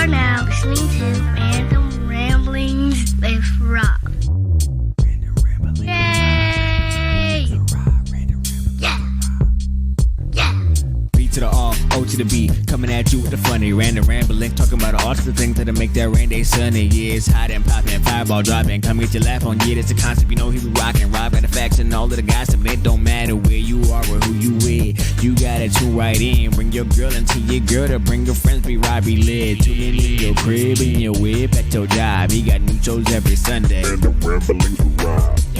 are now listening to Random Ramblings with Rob. Yay! Yeah! Yeah! B to the R, O to the B, coming at you with the funny random rambling, talking about all the things that'll make that rain day sunny. Yeah, it's hot and popping, fireball dropping, come get your laugh on. Yeah, that's a concept, you know he be rocking. Rob got the facts and all of the gossip, and it don't matter where you are or who you with. You gotta tune right in, bring your girl into your girl to bring your friends, be right, be lit. Tune in your crib, in your whip, at your job. He got new shows every Sunday. Here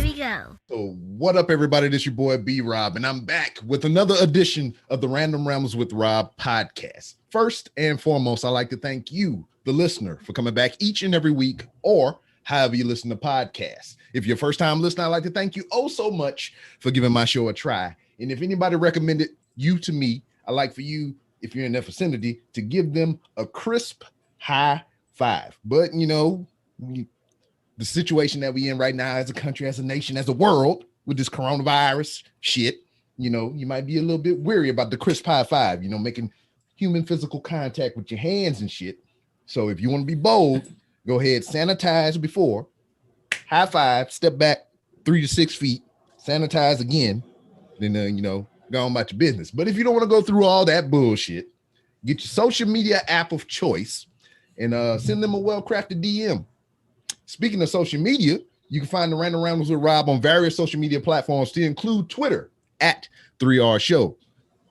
we go. So what up, everybody? This your boy B-Rob, and I'm back with another edition of the Random Rambles with Rob podcast. First and foremost, I'd like to thank you, the listener, for coming back each and every week, or however you listen to podcasts. If you're first time listener, I'd like to thank you oh so much for giving my show a try. And if anybody recommended you to me, I'd like for you, if you're in that vicinity, to give them a crisp high five. But you know, the situation that we in right now as a country, as a nation, as a world with this coronavirus shit, you know, you might be a little bit weary about the crisp high five, you know, making human physical contact with your hands and shit. So if you want to be bold, go ahead, sanitize before, high five, step back 3 to 6 feet, sanitize again, then, you know, go on about your business. But if you don't want to go through all that bullshit, get your social media app of choice and send them a well-crafted DM. Speaking of social media, you can find the Random Rambles with Rob on various social media platforms to include Twitter at 3R Show,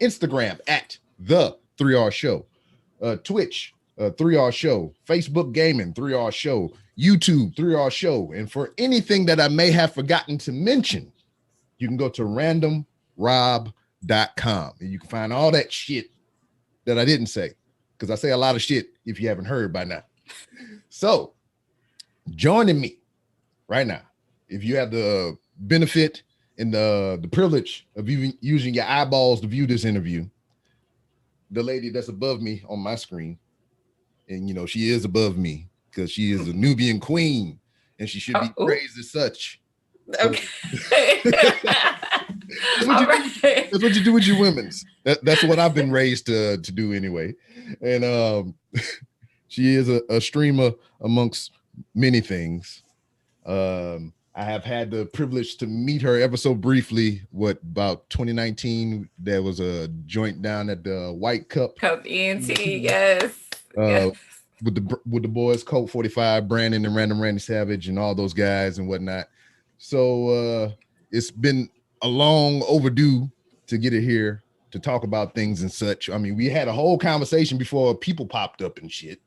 Instagram at The 3R Show, Twitch, 3R Show, Facebook Gaming, 3R Show, YouTube, 3R Show. And for anything that I may have forgotten to mention, you can go to randomrob.com and you can find all that shit that I didn't say, because I say a lot of shit if you haven't heard by now. So, joining me right now, if you have the benefit and the privilege of even using your eyeballs to view this interview, the lady that's above me on my screen, and you know she is above me because she is a Nubian queen and she should be praised as such. Okay. That's what you do with your women's. That's what I've been raised to do anyway. And she is a streamer amongst many things. I have had the privilege to meet her ever so briefly. About 2019, there was a joint down at the White Cup ENT, yes. With the boys, Colt 45, Brandon and Random Randy Savage, and all those guys and whatnot. So it's been a long overdue to get it here to talk about things and such. I mean, we had a whole conversation before people popped up and shit.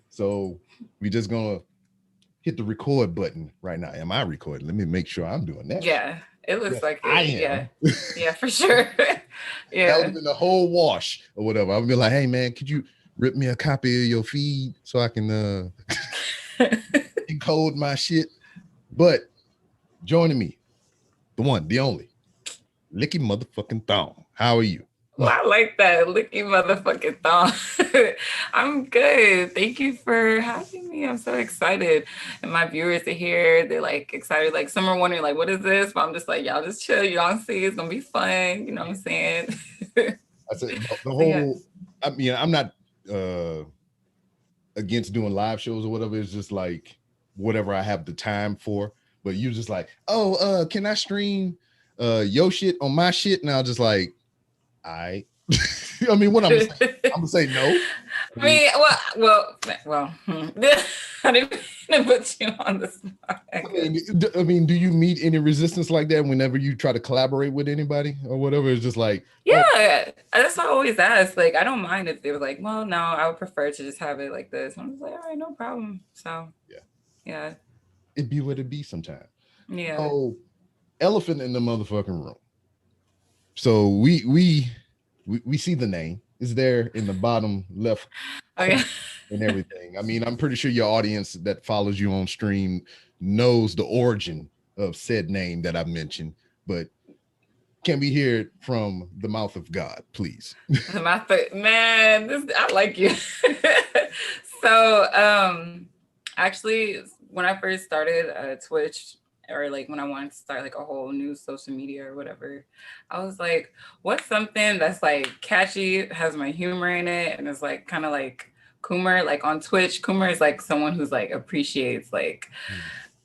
So we just gonna hit the record button right now. Am I recording? Let me make sure I'm doing that. Yeah, it looks like I it. am. Yeah, for sure. Yeah. That would have been the whole wash or whatever. I would be like, hey man, could you rip me a copy of your feed so I can encode my shit? But joining me, the one, the only, Licky motherfucking Thong. How are you? Well, I like that. Licky motherfucking Thong. I'm good. Thank you for having me. I'm so excited. And my viewers are here. They're like excited. Like some are wondering, like, what is this? But I'm just like, y'all just chill. Y'all see it's gonna be fun. You know what I'm saying? I said the whole, yeah. I mean, I'm not against doing live shows or whatever. It's just like whatever I have the time for. But you just like, oh, can I stream your shit on my shit? And I was just like, I mean, what I'm gonna say no. I mean, well. I didn't mean to put you on the spot. I mean, do you meet any resistance like that whenever you try to collaborate with anybody or whatever? It's just like, yeah, that's what I always ask. Like, I don't mind if they were like, well, no, I would prefer to just have it like this. I'm just like, all right, no problem. So yeah, it be what it be sometimes. Yeah. Oh, elephant in the motherfucking room. So we see the name is there in the bottom left and everything. I mean, I'm pretty sure your audience that follows you on stream knows the origin of said name that I mentioned, but can we hear it from the mouth of God, please? The mouth of, man, I like you. So actually, when I first started Twitch, or like when I wanted to start like a whole new social media or whatever, I was like, what's something that's like catchy, has my humor in it, and is like kind of like Coomer, like on Twitch. Coomer is like someone who's like appreciates like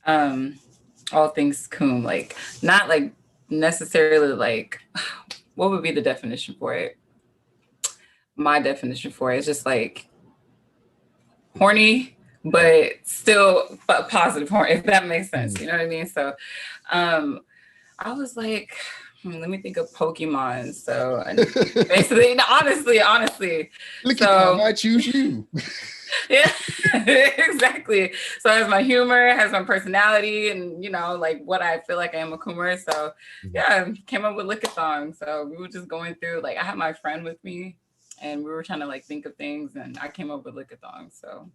all things coom, like not like necessarily like what would be the definition for it? My definition for it is just like horny, but still positive horny, if that makes sense. You know what I mean? So I was like, let me think of Pokemon. So basically, honestly. LickiThong, I choose you. Yeah, exactly. So it has my humor, it has my personality, and you know, like what I feel like I am a coomer. So yeah, came up with LickiThong. So we were just going through, like I had my friend with me and we were trying to like think of things and I came up with LickiThong. So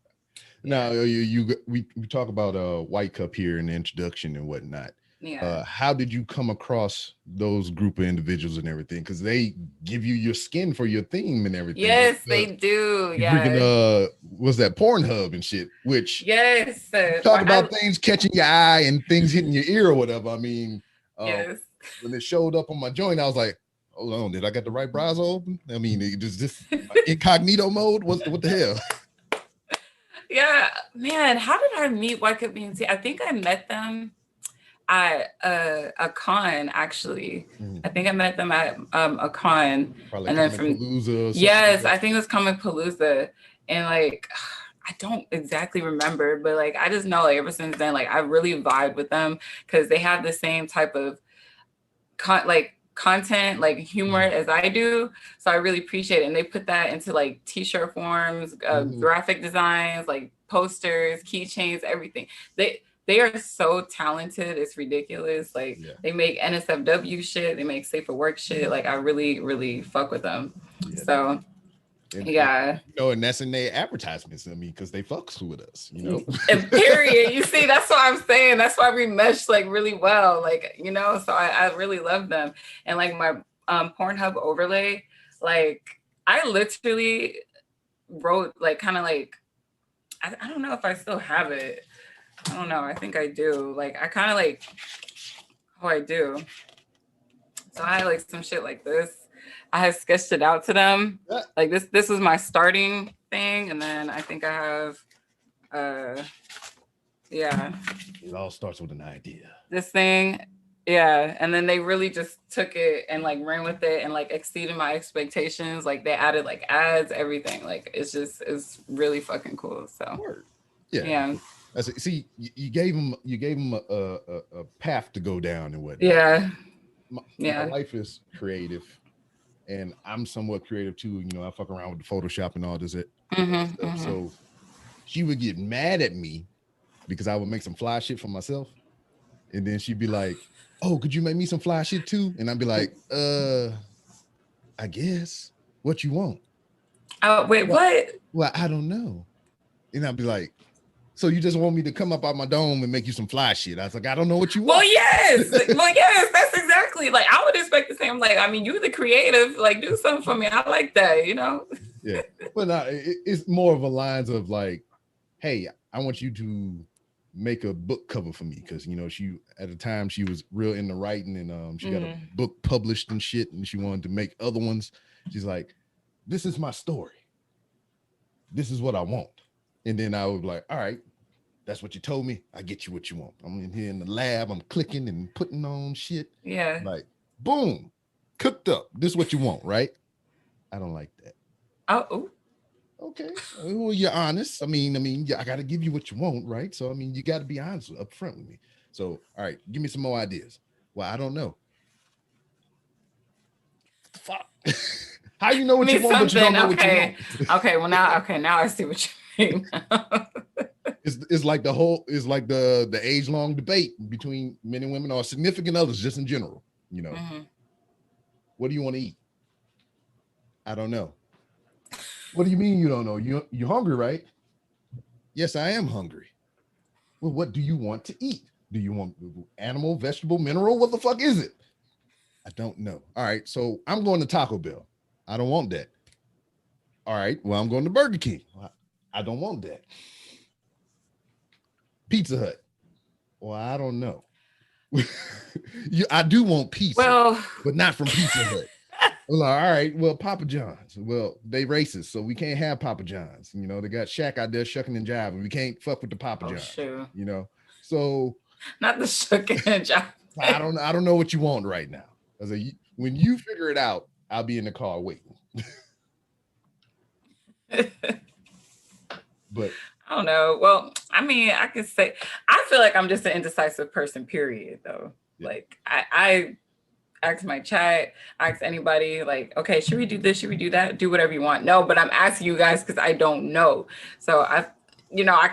now we talk about White Cup here in the introduction and whatnot. Yeah. How did you come across those group of individuals and everything? Because they give you your skin for your theme and everything. Yes, they do. Yeah. Freaking, what's that, Pornhub and shit? Which yes, talk about things catching your eye and things hitting your ear or whatever. I mean, yes. When it showed up on my joint, I was like, hold on, did I get the right browser open? I mean, is this incognito mode? What the hell? Yeah, man, how did I meet White Cup BNC? I think I met them at a con, actually. I think I met them at a con. Probably and then from Palooza. Yes, I think it was Comic Palooza. And like, I don't exactly remember, but like, I just know like ever since then, like I really vibe with them because they have the same type of content, like humor as I do. So I really appreciate it. And they put that into like t-shirt forms, graphic designs, like posters, keychains, everything. They are so talented. It's ridiculous. Like they make NSFW shit. They make safe for work shit. Like I really, really fuck with them. So and, yeah. And that's in their advertisements. I mean, because they fucks with us, And period. You see, that's what I'm saying. That's why we meshed like really well. Like, so I really love them. And like my Pornhub overlay, like I literally wrote like kind of like, I don't know if I still have it. I don't know. I think I do. Like, I kind of like, I do. So I had like some shit like this. I had sketched it out to them. Like this was my starting thing. And then I think I have, yeah. It all starts with an idea. This thing. Yeah. And then they really just took it and like ran with it and like exceeded my expectations. Like they added like ads, everything. Like it's really fucking cool. So Word. Yeah. See, you gave them a path to go down and whatnot. Yeah. My life is creative, and I'm somewhat creative too. I fuck around with the Photoshop and all this stuff. So she would get mad at me because I would make some fly shit for myself, and then she'd be like, "Oh, could you make me some fly shit too?" And I'd be like, I guess. What you want?" Oh, wait, what? Well, I don't know. And I'd be like, "So you just want me to come up out my dome and make you some fly shit?" I was like, "I don't know what you want." Well, yes, that's exactly. Like I would expect the same. Like, I mean, you're the creative. Like, do something for me. I like that. Yeah, but it's more of a lines of like, "Hey, I want you to make a book cover for me," because she at the time she was real into writing and she got a book published and shit, and she wanted to make other ones. She's like, "This is my story. This is what I want." And then I was like, "All right. That's what you told me. I get you what you want." I'm in here in the lab. I'm clicking and putting on shit. Yeah. Like, boom, cooked up. This is what you want, right? I don't like that. Oh. Okay. Well, you're honest. I mean, I got to give you what you want, right? So, I mean, you got to be honest up front with me. So, all right, give me some more ideas. Well, I don't know. Fuck. How you know what you want, but you don't know what you want? Okay. Well, now I see what you mean. It's like the age-long debate between men and women or significant others, just in general. What do you want to eat? I don't know. What do you mean you don't know? You're hungry, right? Yes, I am hungry. Well, what do you want to eat? Do you want animal, vegetable, mineral? What the fuck is it? I don't know. All right, so I'm going to Taco Bell. I don't want that. All right, well, I'm going to Burger King. I don't want that. Pizza Hut. Well, I don't know. I do want pizza, but not from Pizza Hut. I'm like, all right, well, Papa John's. Well, they racist, so we can't have Papa John's. You know, they got Shaq out there shucking and jiving. We can't fuck with the Papa Oh, John's. sure. You know, so Not the shucking and jiving. I don't know what you want right now. I was like, when you figure it out, I'll be in the car waiting. But I don't know. Well, I mean, I could say I feel like I'm just an indecisive person, period, though. Yeah. Like I ask my chat, ask anybody, like, okay, should we do this? Should we do that? Do whatever you want. No, but I'm asking you guys because I don't know. So I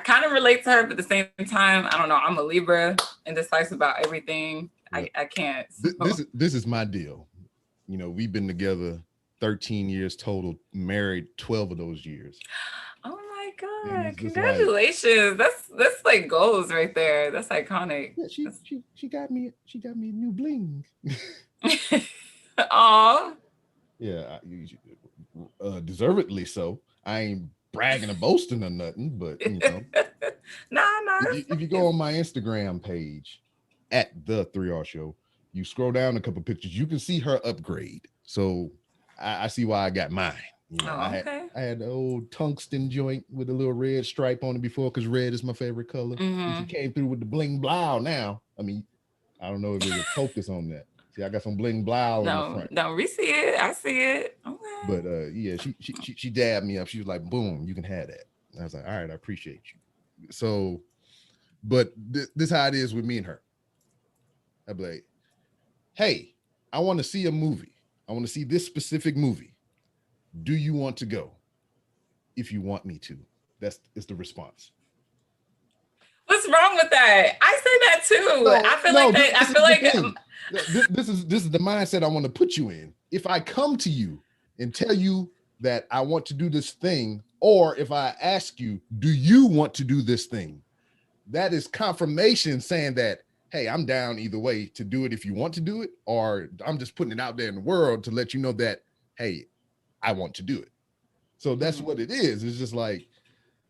kind of relate to her, but at the same time, I don't know. I'm a Libra, indecisive about everything. Yeah. I can't. So. This is my deal. You know, we've been together 13 years total, married 12 of those years. Oh my God. Congratulations. Like, that's like goals right there. That's iconic. Yeah, she got me a new bling. Aw. Yeah, deservedly so. I ain't bragging or boasting or nothing, but you know. Nah. If you go on my Instagram page at the 3R Show, you scroll down a couple pictures, you can see her upgrade. So I see why I got mine. You know, I had the old tungsten joint with a little red stripe on it before, because red is my favorite color. Mm-hmm. She came through with the bling blow now. I mean, I don't know if it was focus on that. See, I got some bling blow in the front. No, we see it. I see it. Okay. But yeah, she dabbed me up. She was like, boom, you can have that. And I was like, all right, I appreciate you. So, but this how it is with me and her. I'd be like, hey, I want to see a movie. I want to see this specific movie. Do you want to go? If you want me to. That's the response. What's wrong with that? I say that too. No, I feel like this is the mindset I want to put you in. If I come to you and tell you that I want to do this thing, or if I ask you, do you want to do this thing? That is confirmation saying that, hey, I'm down either way to do it if you want to do it, or I'm just putting it out there in the world to let you know that, hey, I want to do it. So that's what it is. It's just like,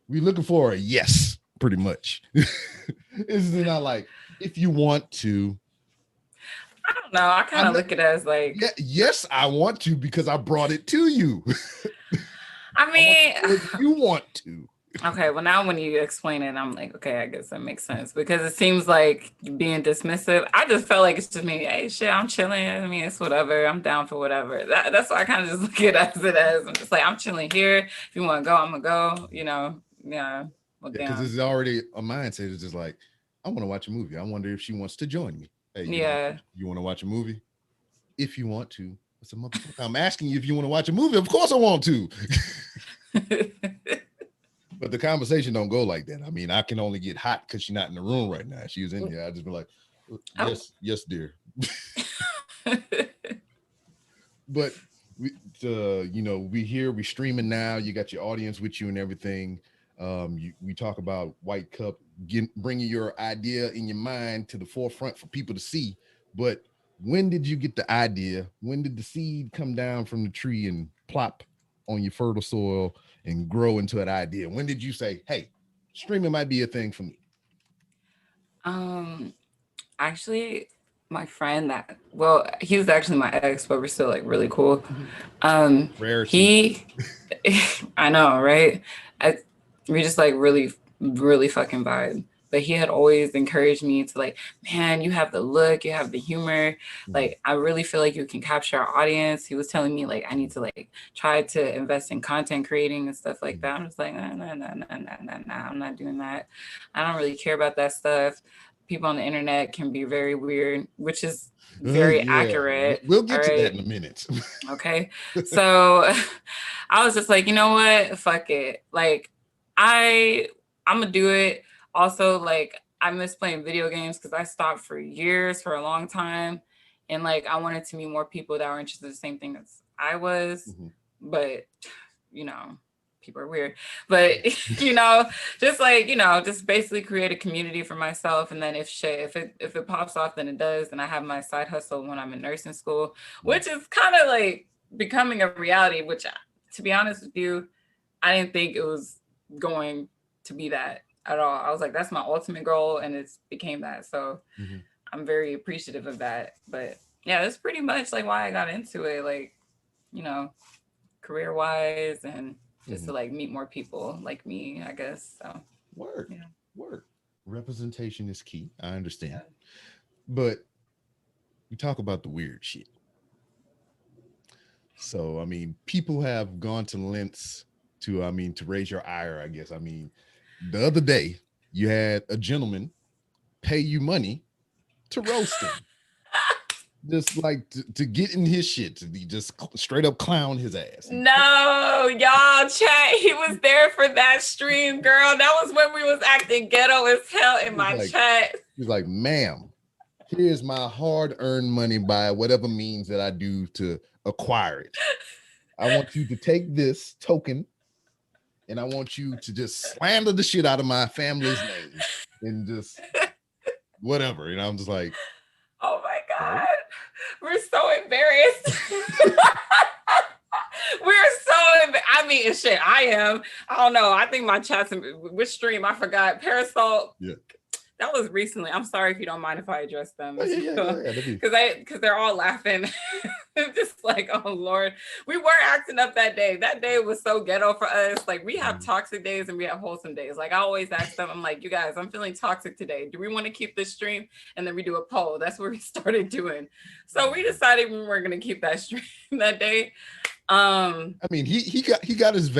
we're looking for a yes, pretty much. It's not like, if you want to. I don't know. I kind of look at it as like, yes, I want to, because I brought it to you. I mean, if you want to. Okay, well, now when you explain it, I'm like, okay, I guess that makes sense, because it seems like being dismissive. I just felt like it's just me. Hey, shit, I'm chilling. I mean, it's whatever. I'm down for whatever. That's why I kind of just look at it as I'm just like, I'm chilling here. If you want to go, I'm gonna go. You know, yeah. Well, because this is already a mindset. It's just like, I want to watch a movie. I wonder if she wants to join me. Hey, you want to watch a movie? If you want to. It's a motherfucker. I'm asking you if you want to watch a movie. Of course I want to. But the conversation don't go like that. I mean, I can only get hot because she's not in the room right now. She was in here. I just be like, yes, dear. But we here, we streaming now. You got your audience with you and everything. We talk about White Cup, bringing your idea in your mind to the forefront for people to see. But when did you get the idea? When did the seed come down from the tree and plop on your fertile soil and grow into an idea? When did you say, hey, streaming might be a thing for me? Actually, my friend he was actually my ex, but we're still like really cool. Rarity. I know, right? We just like really, really fucking vibe. But he had always encouraged me to like, man, you have the look, you have the humor. Like, I really feel like you can capture our audience. He was telling me like, I need to like try to invest in content creating and stuff like that. I'm just like, no, I'm not doing that. I don't really care about that stuff. People on the internet can be very weird, which is very accurate. We'll get to that in a minute. Okay. So I was just like, you know what? Fuck it. Like, I'm gonna do it. Also, like, I miss playing video games because I stopped for years, for a long time. And like, I wanted to meet more people that were interested in the same thing as I was. Mm-hmm. But, people are weird. But, just like, just basically create a community for myself. And then if it pops off, then it does. And I have my side hustle when I'm in nursing school, which is kind of like becoming a reality, which, to be honest with you, I didn't think it was going to be that at all. I was like, that's my ultimate goal, and it's became that. So I'm very appreciative of that. But yeah, that's pretty much like why I got into it. Like, you know, career wise and just to like meet more people like me, I guess. So Word. yeah. Word. Representation is key. I understand. But we talk about the weird shit. So, I mean, people have gone to lengths to, I mean, to raise your ire, I guess. I mean, the other day, you had a gentleman pay you money to roast him. Just like to get in his shit, to be just straight up clown his ass. No, y'all, chat. He was there for that stream, girl. That was when we was acting ghetto as hell in my chat. He's like, ma'am, here's my hard-earned money by whatever means that I do to acquire it. I want you to take this token and I want you to just slander the shit out of my family's name and just whatever. And I'm just like, oh my God. We're so embarrassed. I mean, shit, I am. I don't know. I think my chat's which stream, I forgot. Parasol. Yeah. That was recently. I'm sorry if you don't mind if I address them. Yeah. Because they're all laughing. Just like, oh Lord. We were acting up that day. That day was so ghetto for us. Like we have toxic days and we have wholesome days. Like I always ask them, I'm like, you guys, I'm feeling toxic today. Do we want to keep this stream? And then we do a poll. That's what we started doing. So we decided we were gonna keep that stream that day. I mean, he got his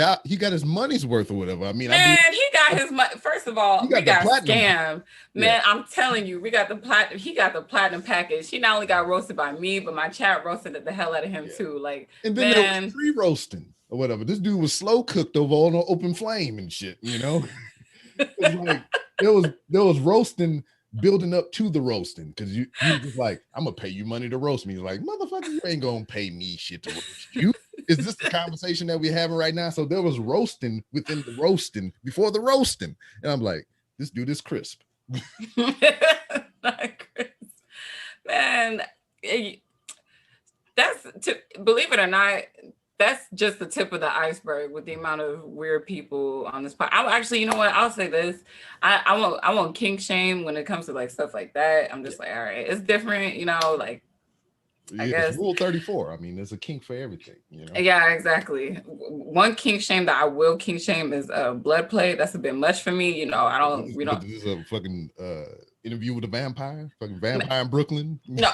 money's worth or whatever. I mean, man, he got his money. First of all, we got scammed. Man, I'm telling you, we got the platinum. He got the platinum package. He not only got roasted by me, but my chat roasted the hell out of him too. Like, and then there was pre-roasting or whatever. This dude was slow cooked over on an open flame and shit. You know, like there was roasting building up to the roasting because you just like, I'm gonna pay you money to roast me. He's like, motherfucker, you ain't gonna pay me shit to roast you. Is this the conversation that we're having right now? So there was roasting within the roasting before the roasting. And I'm like, this dude is crisp. Not crisp. Man, believe it or not, that's just the tip of the iceberg with the amount of weird people on this part. I'll actually, you know what? I'll say this. I won't kink shame when it comes to like stuff like that. I'm just like, all right, it's different, you know, like I guess Rule 34. I mean, there's a kink for everything, you know. Yeah, exactly. One kink shame that I will kink shame is blood play. That's a bit much for me. You know, we don't. This is a fucking interview with a vampire, fucking vampire in Brooklyn. No.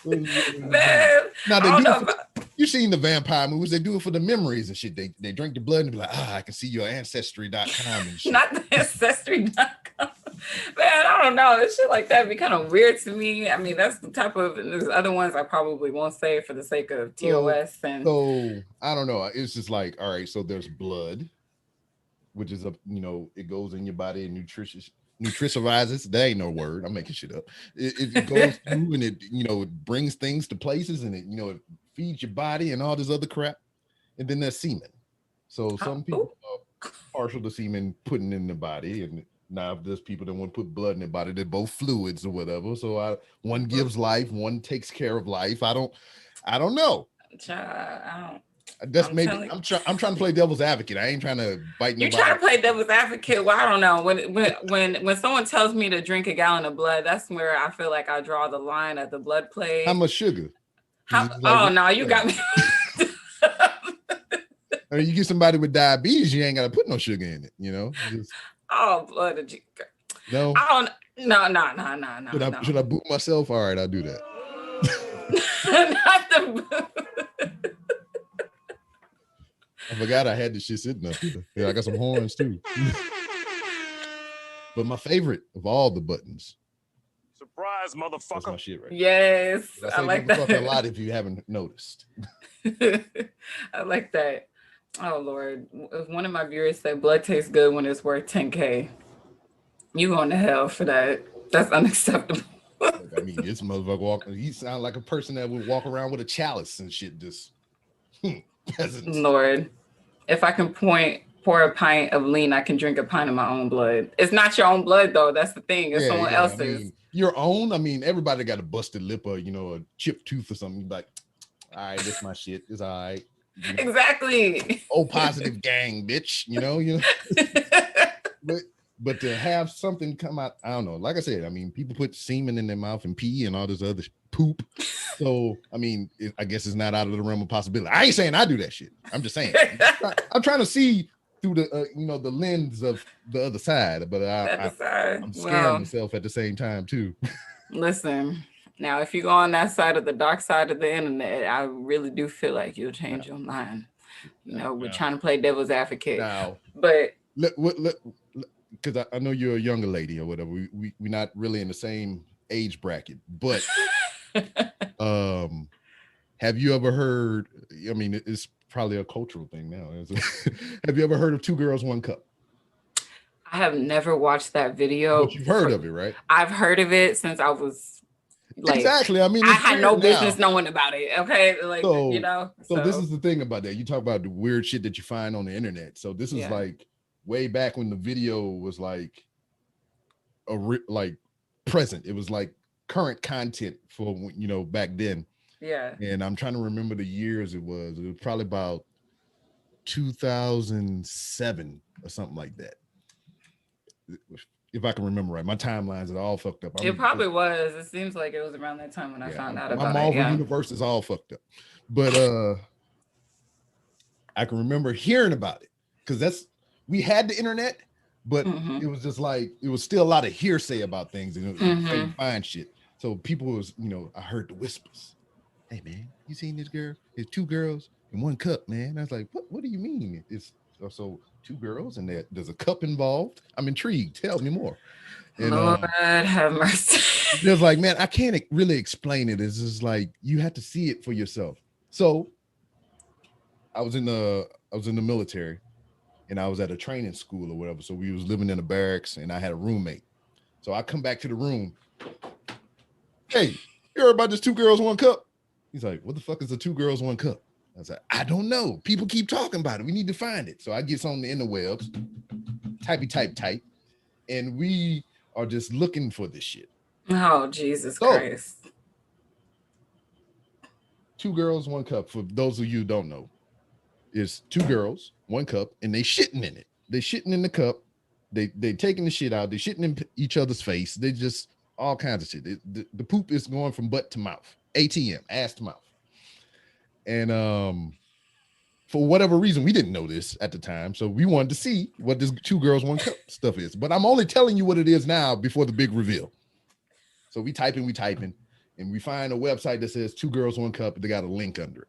Man, now they do. You've seen the vampire movies. They do it for the memories and shit. They drink the blood and be like, I can see your ancestry.com and shit. Not the ancestry.com. Man, I don't know. This shit like that be kind of weird to me. I mean, that's the type of, there's other ones I probably won't say for the sake of TOS. So I don't know. It's just like, all right, so there's blood, which is it goes in your body and nutritionizes. That ain't no word. I'm making shit up. It goes through and it brings things to places and it feeds your body and all this other crap. And then there's semen. So some people are partial to semen putting in the body, and now if there's people that want to put blood in their body, they're both fluids or whatever. So one gives life, one takes care of life. I don't know. That's maybe I'm trying to play devil's advocate. I ain't trying to bite nobody. You're trying to play devil's advocate. Well, I don't know. When someone tells me to drink a gallon of blood, that's where I feel like I draw the line at the blood play. How much sugar? You got me. I mean, you get somebody with diabetes, you ain't got to put no sugar in it, Just, blood. No. I don't. No. Should I boot myself? All right, I'll do that. Not the. I forgot I had this shit sitting up here. Yeah, I got some horns too. But my favorite of all the buttons. Surprise, motherfucker. That's my shit right. Yes, I like that a lot if you haven't noticed. I like that. Oh Lord, if one of my viewers said blood tastes good when it's worth 10K, you going to hell for that. That's unacceptable. I mean, this motherfucker he sounds like a person that would walk around with a chalice and shit. Just peasants. Lord, if I can pour a pint of lean, I can drink a pint of my own blood. It's not your own blood though. That's the thing. It's someone else's. I mean, your own. I mean, everybody got a busted lip or a chipped tooth or something. Like, all right, that's my shit. It's all right. Exactly. Oh, positive gang, bitch. But But to have something come out, I don't know. Like I said, I mean, people put semen in their mouth and pee and all this other poop. So, I mean, I guess it's not out of the realm of possibility. I ain't saying I do that shit. I'm just saying. I'm trying to see through the, the lens of the other side. But I'm scaring myself at the same time too. Listen, now if you go on that side of the dark side of the internet, I really do feel like you'll change your mind. We're trying to play devil's advocate. Now, but because I know you're a younger lady or whatever. We're not really in the same age bracket, but have you ever heard? I mean, it's probably a cultural thing now. Have you ever heard of 2 Girls, 1 Cup? I have never watched that video. But you've heard of it, right? I've heard of it since I was exactly. I mean, I had no business knowing about it. Okay, So this is the thing about that. You talk about the weird shit that you find on the internet. So this is like way back when the video was like present. It was like current content for back then. Yeah. And I'm trying to remember the years it was. It was probably about 2007 or something like that. If I can remember right. My timelines are all fucked up. It probably was. It seems like it was around that time when I found out about it. My Marvel universe is all fucked up. But I can remember hearing about it because we had the internet, but it was just like it was still a lot of hearsay about things and couldn't find shit. So people was, I heard the whispers. Hey man, you seen this girl? It's 2 girls and 1 cup, man. I was like, what do you mean? It's so 2 girls and there's a cup involved. I'm intrigued. Tell me more. And, Lord have mercy. There's like, man, I can't really explain it. It's just like you have to see it for yourself. So I was in the military and I was at a training school or whatever. So we was living in a barracks and I had a roommate. So I come back to the room. Hey, you heard about this 2 girls, 1 cup? He's like, what the fuck is a 2 girls, 1 cup? I was like, I don't know. People keep talking about it. We need to find it. So I get on the interwebs, type. And we are just looking for this shit. Oh, Jesus Christ. 2 girls, 1 cup. For those of you who don't know, is 2 girls, 1 cup, and they shitting in it. They shitting in the cup. They taking the shit out. They shitting in each other's face. They just all kinds of shit. The poop is going from butt to mouth. ATM, ass to mouth. And for whatever reason, we didn't know this at the time. So we wanted to see what this 2 girls, 1 cup stuff is. But I'm only telling you what it is now before the big reveal. So we typing, and we find a website that says 2 girls, 1 cup. They got a link under it.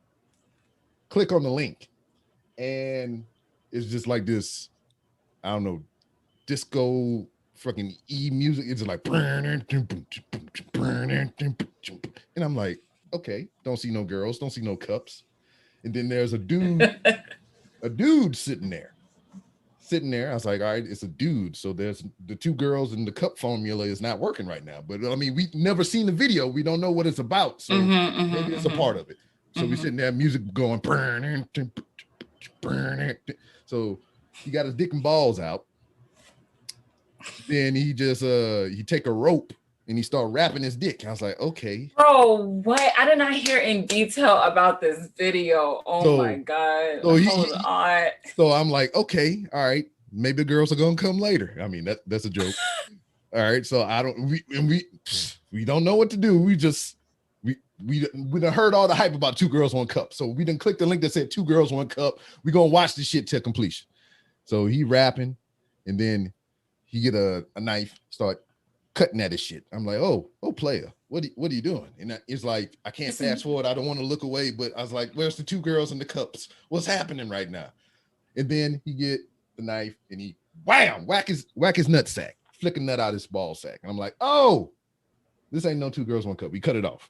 Click on the link. And it's just like this, I don't know, disco fucking music. It's like, and I'm like, okay, don't see no girls, don't see no cups. And then there's a dude sitting there. I was like, all right, it's a dude. So there's the 2 girls and the cup formula is not working right now. But I mean, we've never seen the video. We don't know what it's about. So maybe it's a part of it. So we sitting there, music going, so he got his dick and balls out. Then he just he take a rope and he started wrapping his dick. I was like, okay. Bro, what? I did not hear in detail about this video. Oh my God. So I'm like, okay, all right. Maybe the girls are gonna come later. I mean, that's a joke. All right. So we don't know what to do. We done heard all the hype about 2 girls, 1 cup. So we done clicked the link that said 2 girls, 1 cup. We gonna watch this shit till completion. So he rapping, and then he get a knife, start cutting at his shit. I'm like, oh, player, what are you doing? And it's like, I can't fast forward. I don't want to look away, but I was like, where's the 2 girls and the cups? What's happening right now? And then he get the knife and he whack his nutsack, flick a nut out his ball sack. And I'm like, oh, this ain't no 2 girls, 1 cup. We cut it off.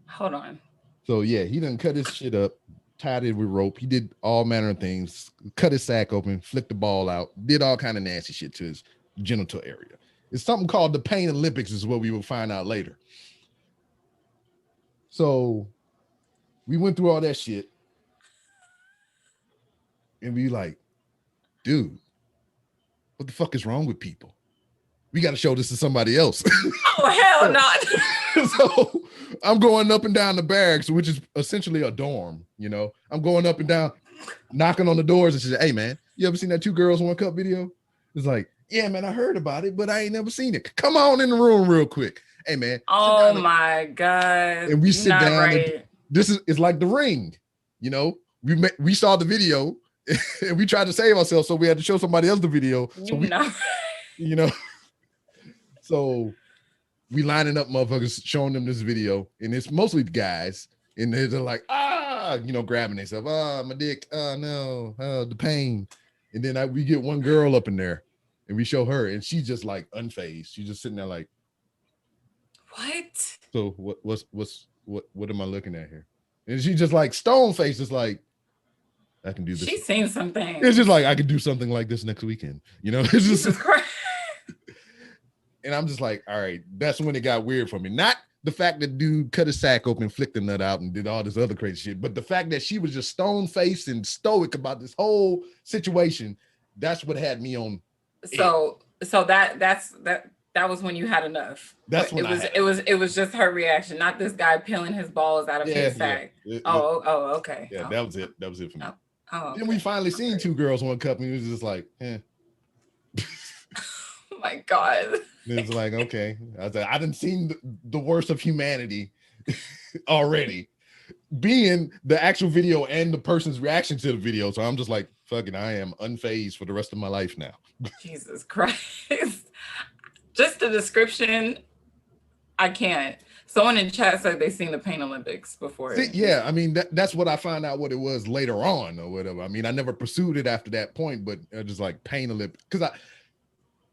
Hold on. So yeah, he done cut his shit up, tied it with rope. He did all manner of things, cut his sack open, flicked the ball out, did all kind of nasty shit to his genital area. It's something called the Pain Olympics is what we will find out later. So we went through all that shit and we like, dude, what the fuck is wrong with people? We got to show this to somebody else. Oh, hell not. So I'm going up and down the barracks, which is essentially a dorm, I'm going up and down, knocking on the doors and she said, hey man, you ever seen that 2 girls, 1 cup video? It's like, Yeah, man, I heard about it, but I ain't never seen it. Come on in the room real quick. Hey, man. Oh my God. And we You're sit not down right. and it's like The Ring. You know, we saw the video and we tried to save ourselves, so we had to show somebody else the video. So You know. you know, so we lining up motherfuckers, showing them this video, and it's mostly the guys, and they're like, grabbing themselves, my dick, oh no, oh the pain. And then we get one girl up in there and we show her, and she's just like unfazed. She's just sitting there like, what? So what am I looking at here? And she just like stone faced, is like, I can do this. She's seen something. It's just like, I could do something like this next weekend. You know, it's just Jesus Christ. And I'm just like, all right, that's when it got weird for me. Not the fact that dude cut his sack open, flicked the nut out, and did all this other crazy shit, but the fact that she was just stone faced and stoic about this whole situation. That's what had me on. So that was when you had enough. That's when it was just her reaction, not this guy peeling his balls out of his sack. Okay. Yeah, that was it. That was it for me. Okay. Then we finally seen two girls, one cup, and it was just like, Oh my God. It's like, okay. I didn't seen the worst of humanity already, being the actual video and the person's reaction to the video. So I'm just like, fucking, I am unfazed for the rest of my life now. Jesus Christ. Just the description, I can't. Someone in chat said they seen the Pain Olympics before. See, yeah, I mean, that's what I found out what it was later on or whatever. I mean, I never pursued it after that point, but just like Pain Olympics, because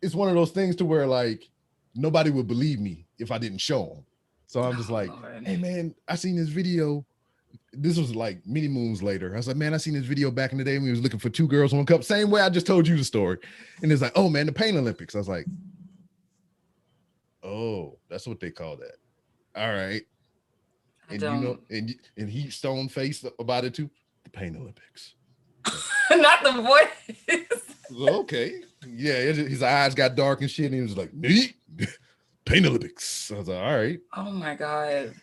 it's one of those things to where like nobody would believe me if I didn't show them. So I'm just like, Lord. Hey man, I seen this video. This was like many moons later. I was like, man, I seen this video back in the day when we was looking for two girls, one cup. Same way I just told you the story. And it's like, oh man, the Pain Olympics. I was like, oh, that's what they call that. All right. And you know, and he stone faced about it too. The Pain Olympics. Not the voice. Okay. Yeah, his eyes got dark and shit, and he was like, Pain Olympics. I was like, all right. Oh my God.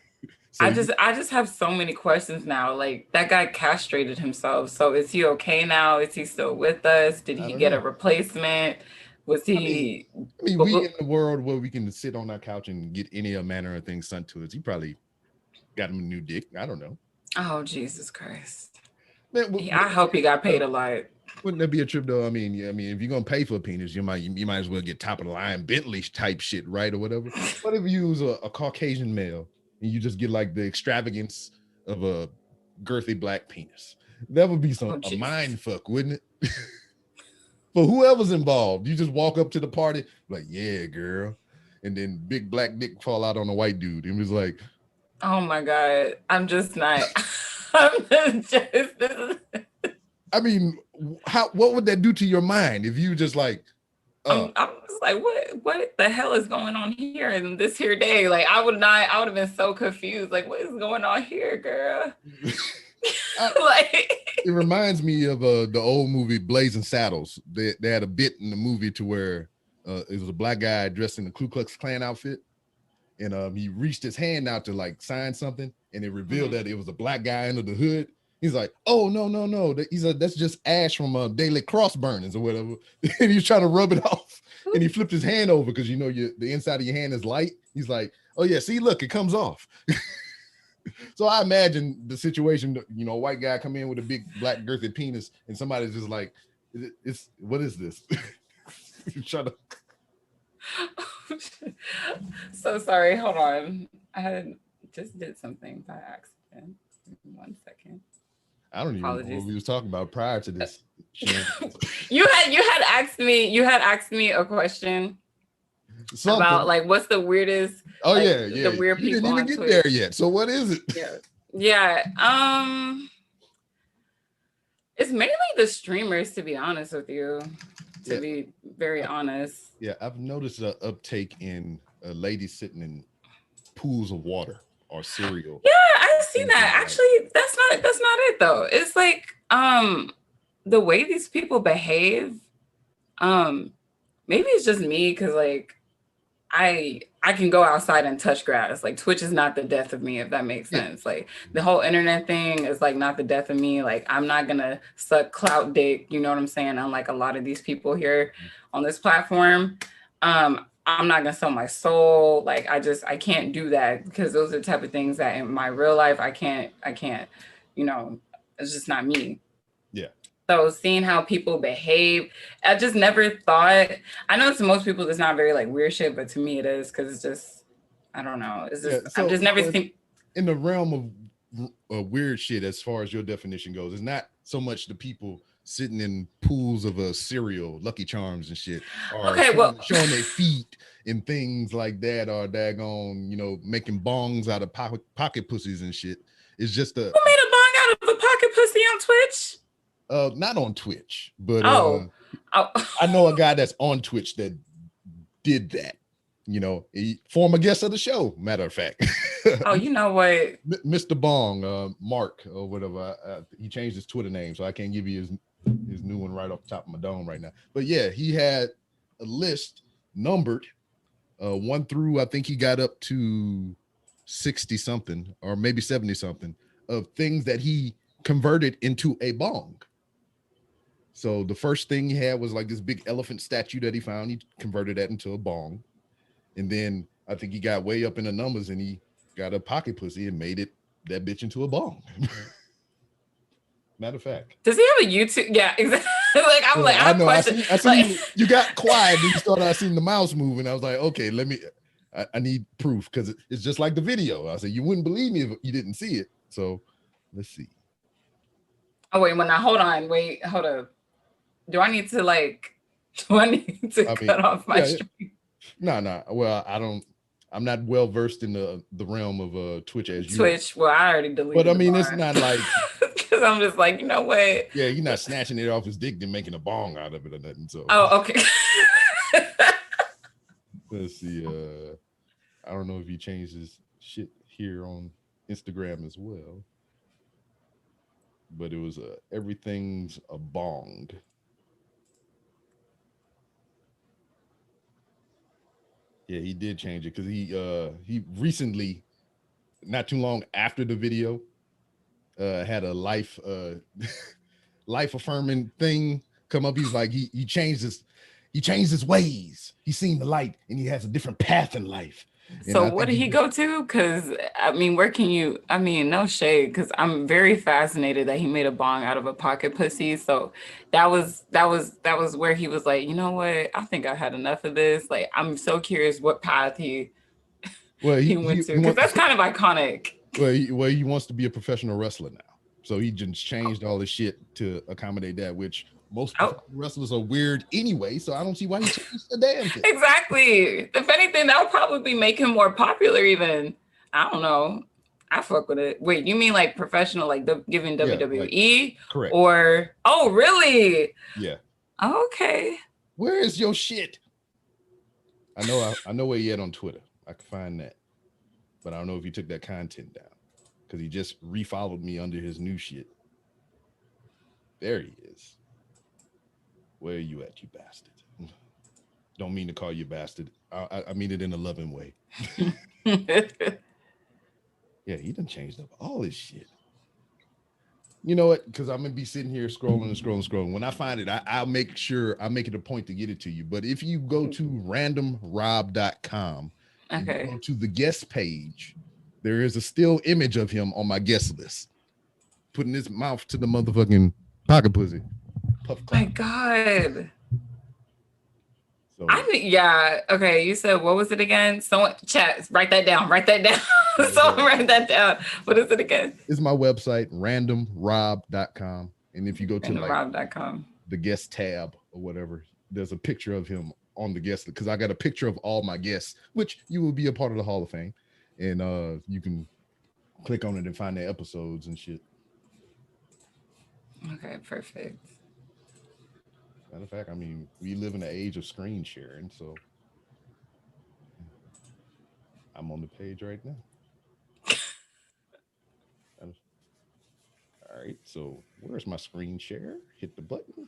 So I just have so many questions now. Like, that guy castrated himself. So is he okay now? Is he still with us? Did he get a replacement? Was he? I mean, we in the world where we can sit on our couch and get any manner of things sent to us. He probably got him a new dick. I don't know. Oh, Jesus Christ. Man, I hope he got paid a lot. Wouldn't that be a trip though? I mean, if you're gonna pay for a penis, you might as well get top of the line Bentley type shit, right, or whatever. What if you use a Caucasian male and you just get like the extravagance of a girthy black penis? That would be a mind fuck, wouldn't it? For whoever's involved, you just walk up to the party like, yeah, girl, and then big black dick fall out on a white dude, and was like, oh my God, I'm just not. I mean, what would that do to your mind if you just like? I'm just like, what the hell is going on here in this here day? Like, I would have been so confused. Like, what is going on here, girl? It reminds me of the old movie Blazing Saddles. They had a bit in the movie to where it was a black guy dressed in the Ku Klux Klan outfit, and he reached his hand out to like sign something, and it revealed that it was a black guy under the hood. He's like, oh no. He's like, that's just ash from daily cross burnings or whatever. And he's trying to rub it off, and he flipped his hand over because the inside of your hand is light. He's like, oh yeah, see, look, it comes off. So I imagine the situation, a white guy come in with a big black girthy penis, and somebody's just like, what is this? Trying to. So sorry, hold on. I just did something by accident. 1 second. I don't even know what we was talking about prior to this. You had asked me a question about like what's the weirdest. Oh like, yeah. The weird people. You didn't even get there yet. So what is it? Yeah. It's mainly the streamers, to be honest with you. To be very honest. Yeah, I've noticed an uptake in ladies sitting in pools of water or cereal. Yeah, I've seen that. Actually, that's not it though. It's like the way these people behave. Maybe it's just me because like I I can go outside and touch grass. Like Twitch is not the death of me, if that makes sense. Like the whole internet thing is like not the death of me. Like I'm not gonna suck clout dick, you know what I'm saying? Unlike a lot of these people here on this platform. I'm not gonna sell my soul. Like I can't do that because those are the type of things that in my real life I can't, you know, it's just not me. Yeah. So seeing how people behave, I just never thought. I know to most people it's not very like weird shit, but to me it is because it's just I don't know. It's just So I've just never think in the realm of weird shit, as far as your definition goes, it's not so much the people sitting in pools of a cereal, Lucky Charms and shit, or showing their feet and things like that, or daggone, you know, making bongs out of pocket pussies and shit. It's just who made a bong out of a pocket pussy on Twitch? Not on Twitch, but I know a guy that's on Twitch that did that. You know, he former guest of the show, matter of fact. Oh, you know what? Mr. Bong, Mark or whatever. He changed his Twitter name, so I can't give you his new one right off the top of my dome right now. But yeah, he had a list numbered 1 through, I think he got up to 60 something or maybe 70 something of things that he converted into a bong. So the first thing he had was like this big elephant statue that he found. He converted that into a bong. And then I think he got way up in the numbers and he got a pocket pussy and made that bitch into a bong. Matter of fact. Does he have a YouTube? Yeah, exactly. Like I'm like, I know. I see you got quiet and you started. I seen the mouse moving. I was like, okay, I need proof because it's just like the video. I said, you wouldn't believe me if you didn't see it. So let's see. Oh, wait, well, now hold up. Do I need to cut off my stream? No. Well, I'm not well versed in the realm of Twitch as you. Twitch. Well, I already deleted. But I mean, it's not like because I'm just like, you know what? Yeah, you're not snatching it off his dick and making a bong out of it or nothing. So. Oh, okay. Let's see. I don't know if he changed his shit here on Instagram as well. But it was everything's a bong. Yeah, he did change it because he recently, not too long after the video, had a life affirming thing come up. He's like he changed his ways. He's seen the light and he has a different path in life. So what did he go to? Because I mean, where can you? I mean, no shade. Because I'm very fascinated that he made a bong out of a pocket pussy. So that was where he was like, you know what? I think I had enough of this. Like, I'm so curious what path he went to because that's kind of iconic. Well, he wants to be a professional wrestler now. So he just changed all the shit to accommodate that, which most wrestlers are weird anyway. So I don't see why he changed the damn thing. Exactly. If anything, that would probably make him more popular even. I don't know. I fuck with it. Wait, you mean like professional, like giving WWE? Like, correct. Or, oh, really? Yeah. Okay. Where is your shit? I know where he at on Twitter. I can find that. But I don't know if he took that content down because he just refollowed me under his new shit. There he is. Where are you at, you bastard? Don't mean to call you bastard. I mean it in a loving way. Yeah, he done changed up all his shit. You know what? Because I'm going to be sitting here scrolling. When I find it, I'll make it a point to get it to you. But if you go to randomrob.com, okay, go to the guest page, there is a still image of him on my guest list, putting his mouth to the motherfucking pocket pussy. My God. So, yeah. Okay. You said, what was it again? Someone chat, write that down. Someone write that down. What is it again? It's my website, randomrob.com. And if you go to randomrob.com, the guest tab or whatever, there's a picture of him on the guest list because I got a picture of all my guests, which you will be a part of the Hall of Fame. And you can click on it and find their episodes and shit. Okay, perfect. Matter of fact, I mean, we live in the age of screen sharing, so I'm on the page right now. All right, so where's my screen share? Hit the button.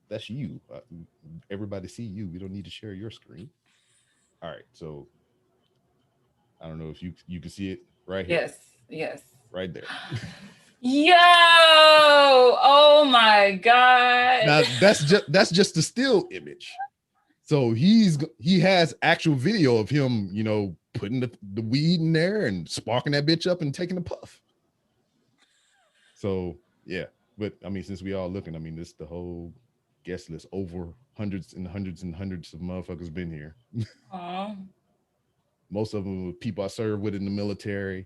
That's you. Everybody see you. We don't need to share your screen. All right, so I don't know if you can see it right here, Yes. right there. Yo, oh my God. Now that's just the still image. So he has actual video of him, putting the weed in there and sparking that bitch up and taking a puff. So yeah, but I mean, since we all looking, I mean, this the whole guest list, over hundreds and hundreds and hundreds of motherfuckers been here. Aw. Most of them were people I served with in the military,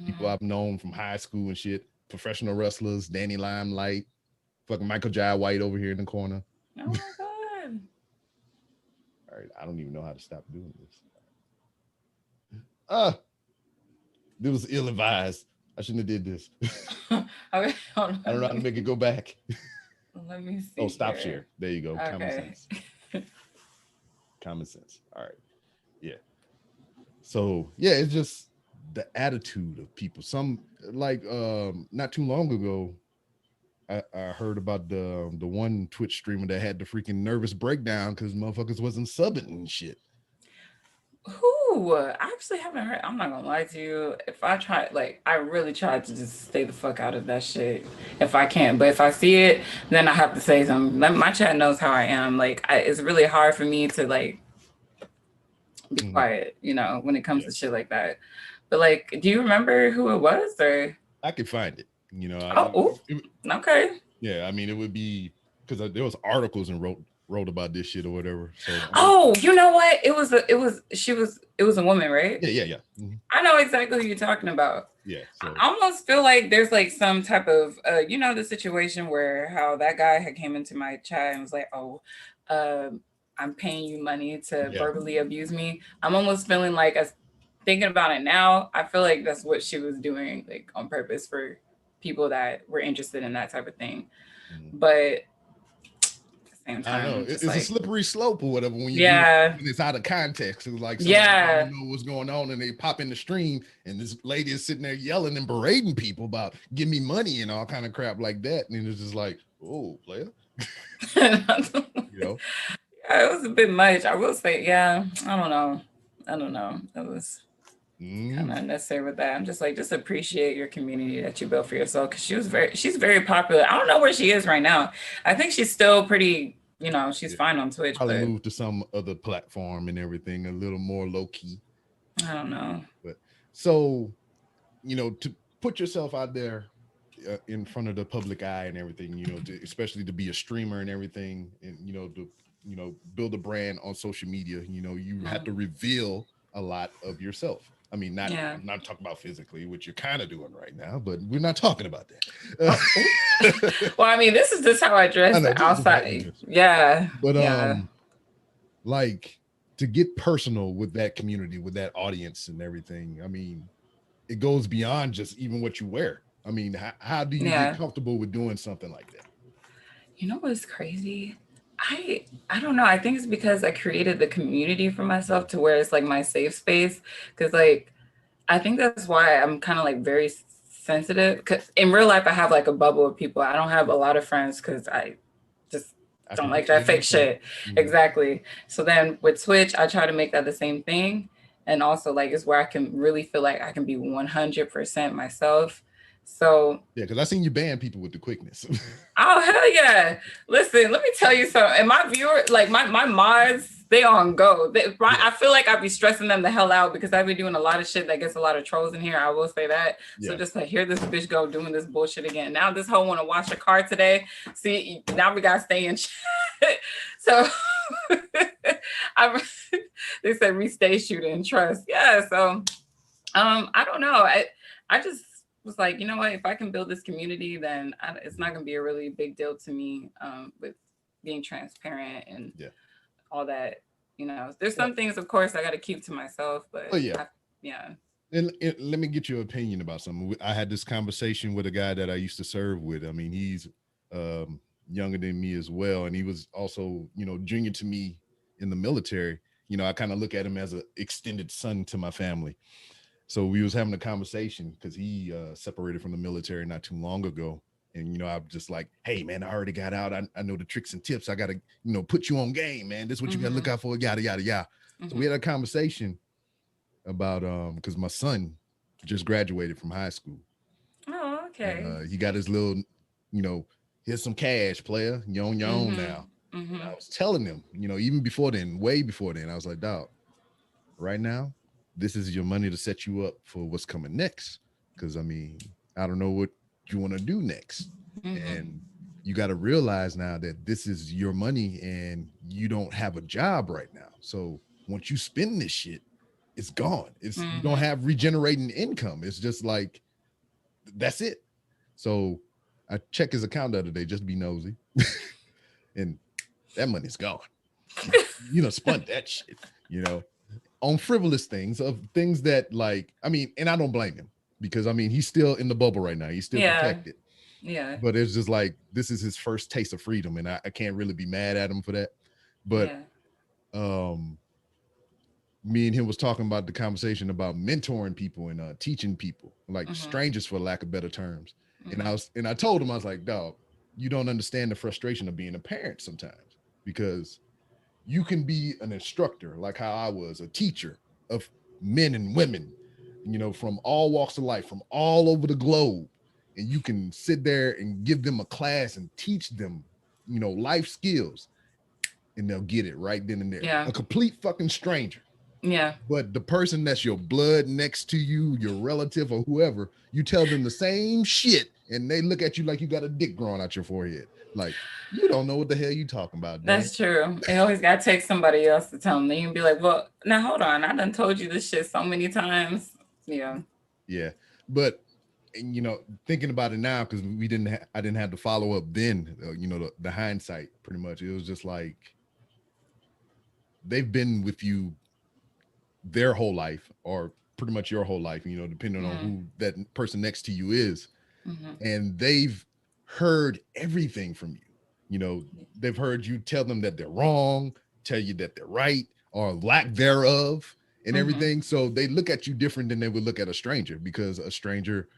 people I've known from high school and shit, professional wrestlers, Danny Limelight, fucking Michael Jai White over here in the corner. Oh my God. All right, I don't even know how to stop doing this. This was ill advised. I shouldn't have did this. Okay, hold on. I don't know how to make it go back. Let me see. Oh, stop here. share. There you go. Okay. Common sense. Common sense. All right. Yeah. So yeah, it's just the attitude of people. Some like not too long ago, I heard about the one Twitch streamer that had the freaking nervous breakdown because motherfuckers wasn't subbing and shit. Who? I actually haven't heard. I'm not gonna lie to you. If I try, like, I really try to just stay the fuck out of that shit if I can. But if I see it, then I have to say something. My chat knows how I am. Like, it's really hard for me to like be quiet, when it comes to shit like that. But like, do you remember who it was, or? I could find it. Okay. Yeah, I mean, it would be because there was articles and wrote about this shit or whatever. So you know what? It was a woman, right? Yeah. Mm-hmm. I know exactly who you're talking about. Yeah. So. I almost feel like there's like some type of the situation where how that guy had came into my chat and was like, I'm paying you money to verbally abuse me. I'm almost feeling like, as thinking about it now, I feel like that's what she was doing, like on purpose for people that were interested in that type of thing. Mm-hmm. But same time, I know it's like a slippery slope or whatever when when it's out of context. It's like don't know what's going on and they pop in the stream and this lady is sitting there yelling and berating people about give me money and all kind of crap like that, and it's just like, oh, player. It was a bit much. I will say, I don't know. It was kind of unnecessary with that. I'm just like, just appreciate your community that you built for yourself, because she's very popular. I don't know where she is right now. I think she's still pretty, she's fine on Twitch. Probably moved to some other platform and everything, a little more low key. I don't know. But so, to put yourself out there in front of the public eye and everything, especially to be a streamer and everything, and to build a brand on social media, you have to reveal a lot of yourself. I mean, not talking about physically, which you're kind of doing right now, but we're not talking about that. Well, I mean, this is just how I dress outside. Yeah. But like to get personal with that community, with that audience and everything, I mean, it goes beyond just even what you wear. I mean, how do you get comfortable with doing something like that? You know what's crazy? I don't know. I think it's because I created the community for myself to where it's like my safe space. Because like, I think that's why I'm kind of like very sensitive. Because in real life, I have like a bubble of people. I don't have a lot of friends because I just don't like that fake shit. Mm-hmm. Exactly. So then with Twitch, I try to make that the same thing. And also like, it's where I can really feel like I can be 100% myself. So yeah, because I seen you ban people with the quickness. Oh hell yeah! Listen, let me tell you something. And my viewers, like my mods, they on go. I feel like I'd be stressing them the hell out because I've been doing a lot of shit that gets a lot of trolls in here. I will say that. Yeah. So just like hear this bitch go doing this bullshit again. Now this hoe want to wash her car today. See, now we gotta stay in chat. So they said we stay shooting and trust. Yeah. So I don't know. I just was like, you know what, if I can build this community, then it's not going to be a really big deal to me with being transparent and all that. There's some things, of course, I got to keep to myself, but And let me get your opinion about something. I had this conversation with a guy that I used to serve with. I mean, he's younger than me as well, and he was also, junior to me in the military. I kind of look at him as an extended son to my family. So we was having a conversation because he separated from the military not too long ago. And, I'm just like, hey, man, I already got out. I know the tricks and tips. I got to, put you on game, man. This is what you got to look out for, yada, yada, yada. So we had a conversation about because my son just graduated from high school. Oh, okay. And he got his little, here's some cash, player. You're on your own now. And I was telling him, even before then, way before then, I was like, dog, right now, this is your money to set you up for what's coming next. Because I mean, I don't know what you want to do next. And you got to realize now that this is your money and you don't have a job right now. So once you spend this shit, it's gone. You don't have regenerating income. It's just like, that's it. So I checked his account the other day just to be nosy. And that money's gone. Spun that shit, on frivolous things, of things that like, I mean, and I don't blame him because I mean, he's still in the bubble right now. He's still protected. Yeah. But it's just like, this is his first taste of freedom. And I can't really be mad at him for that. But me and him was talking about the conversation about mentoring people and teaching people, like strangers, for lack of better terms. And I told him, I was like, dog, you don't understand the frustration of being a parent sometimes, because you can be an instructor, like how I was a teacher of men and women, from all walks of life, from all over the globe. And you can sit there and give them a class and teach them, life skills, and they'll get it right then and there. Yeah. A complete fucking stranger. Yeah. But the person that's your blood next to you, your relative or whoever, you tell them the same shit and they look at you like you got a dick growing out your forehead. Like, you don't know what the hell you talking about. That's true. You always got to take somebody else to tell them. Then you can be like, well, now hold on. I done told you this shit so many times. Yeah. Yeah. But, thinking about it now, because I didn't have to follow up then, the hindsight pretty much. It was just like, they've been with you their whole life, or pretty much your whole life, depending on who that person next to you is. And they've heard everything from you. They've heard you tell them that they're wrong, tell you that they're right, or lack thereof, and everything. So they look at you different than they would look at a stranger, because a stranger,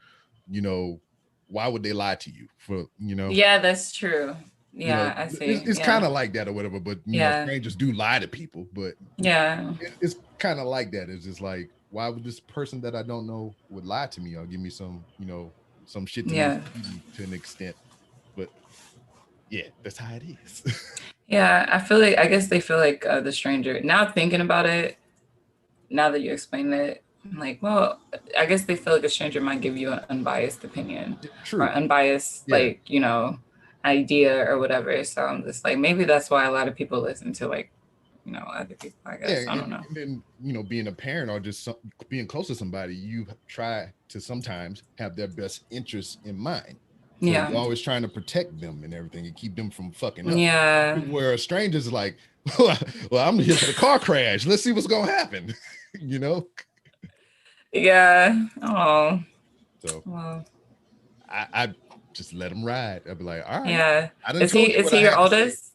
why would they lie to you for, Yeah, that's true. Yeah, I see. It's kind of like that or whatever, but strangers do lie to people, but it's kind of like that. It's just like, why would this person that I don't know would lie to me or give me some, some shit to to an extent? But yeah, that's how it is. Yeah, I guess they feel like the stranger. Now thinking about it, now that you explain it, I'm like, well, I guess they feel like a stranger might give you an unbiased opinion. True. Or unbiased, idea or whatever. So I'm just like, maybe that's why a lot of people listen to like, other people, I guess. I don't know. And then, being a parent or just being close to somebody, you try to sometimes have their best interests in mind. So you're always trying to protect them and everything and keep them from fucking up. Yeah. Where a stranger's like, well, I'm here for the car crash. Let's see what's going to happen. Yeah. Oh. So well, I just let him ride. I'd be like, all right. Yeah. Is he your oldest?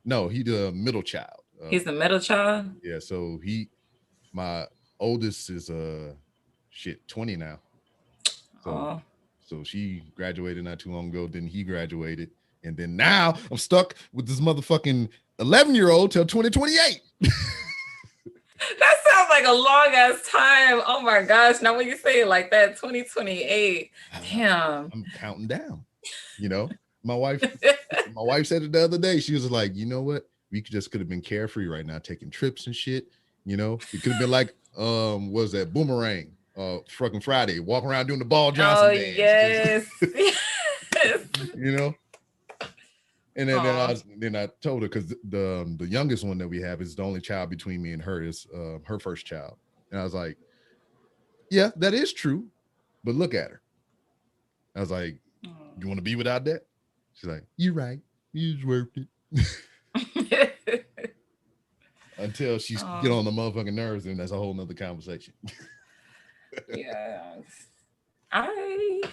No, he's the middle child. He's the middle child? Yeah. So my oldest is 20 now. So she graduated not too long ago. Then he graduated. And then now I'm stuck with this motherfucking 11-year-old till 2028. That sounds like a long ass time. Oh my gosh. Now when you say it like that, 2028. Damn. I'm counting down. My wife said it the other day. She was like, you know what? We could have been carefree right now, taking trips and shit. It could have been like what was that, Boomerang? Fucking Friday, walk around doing the Ball Johnson dance. Yes. And then I told her, because the youngest one that we have is the only child between me and her, is her first child. And I was like, yeah, that is true, but look at her. I was like, you want to be without that? She's like, you're right. It's worth it. Until she's get on the motherfucking nerves, and that's a whole nother conversation. Yeah. I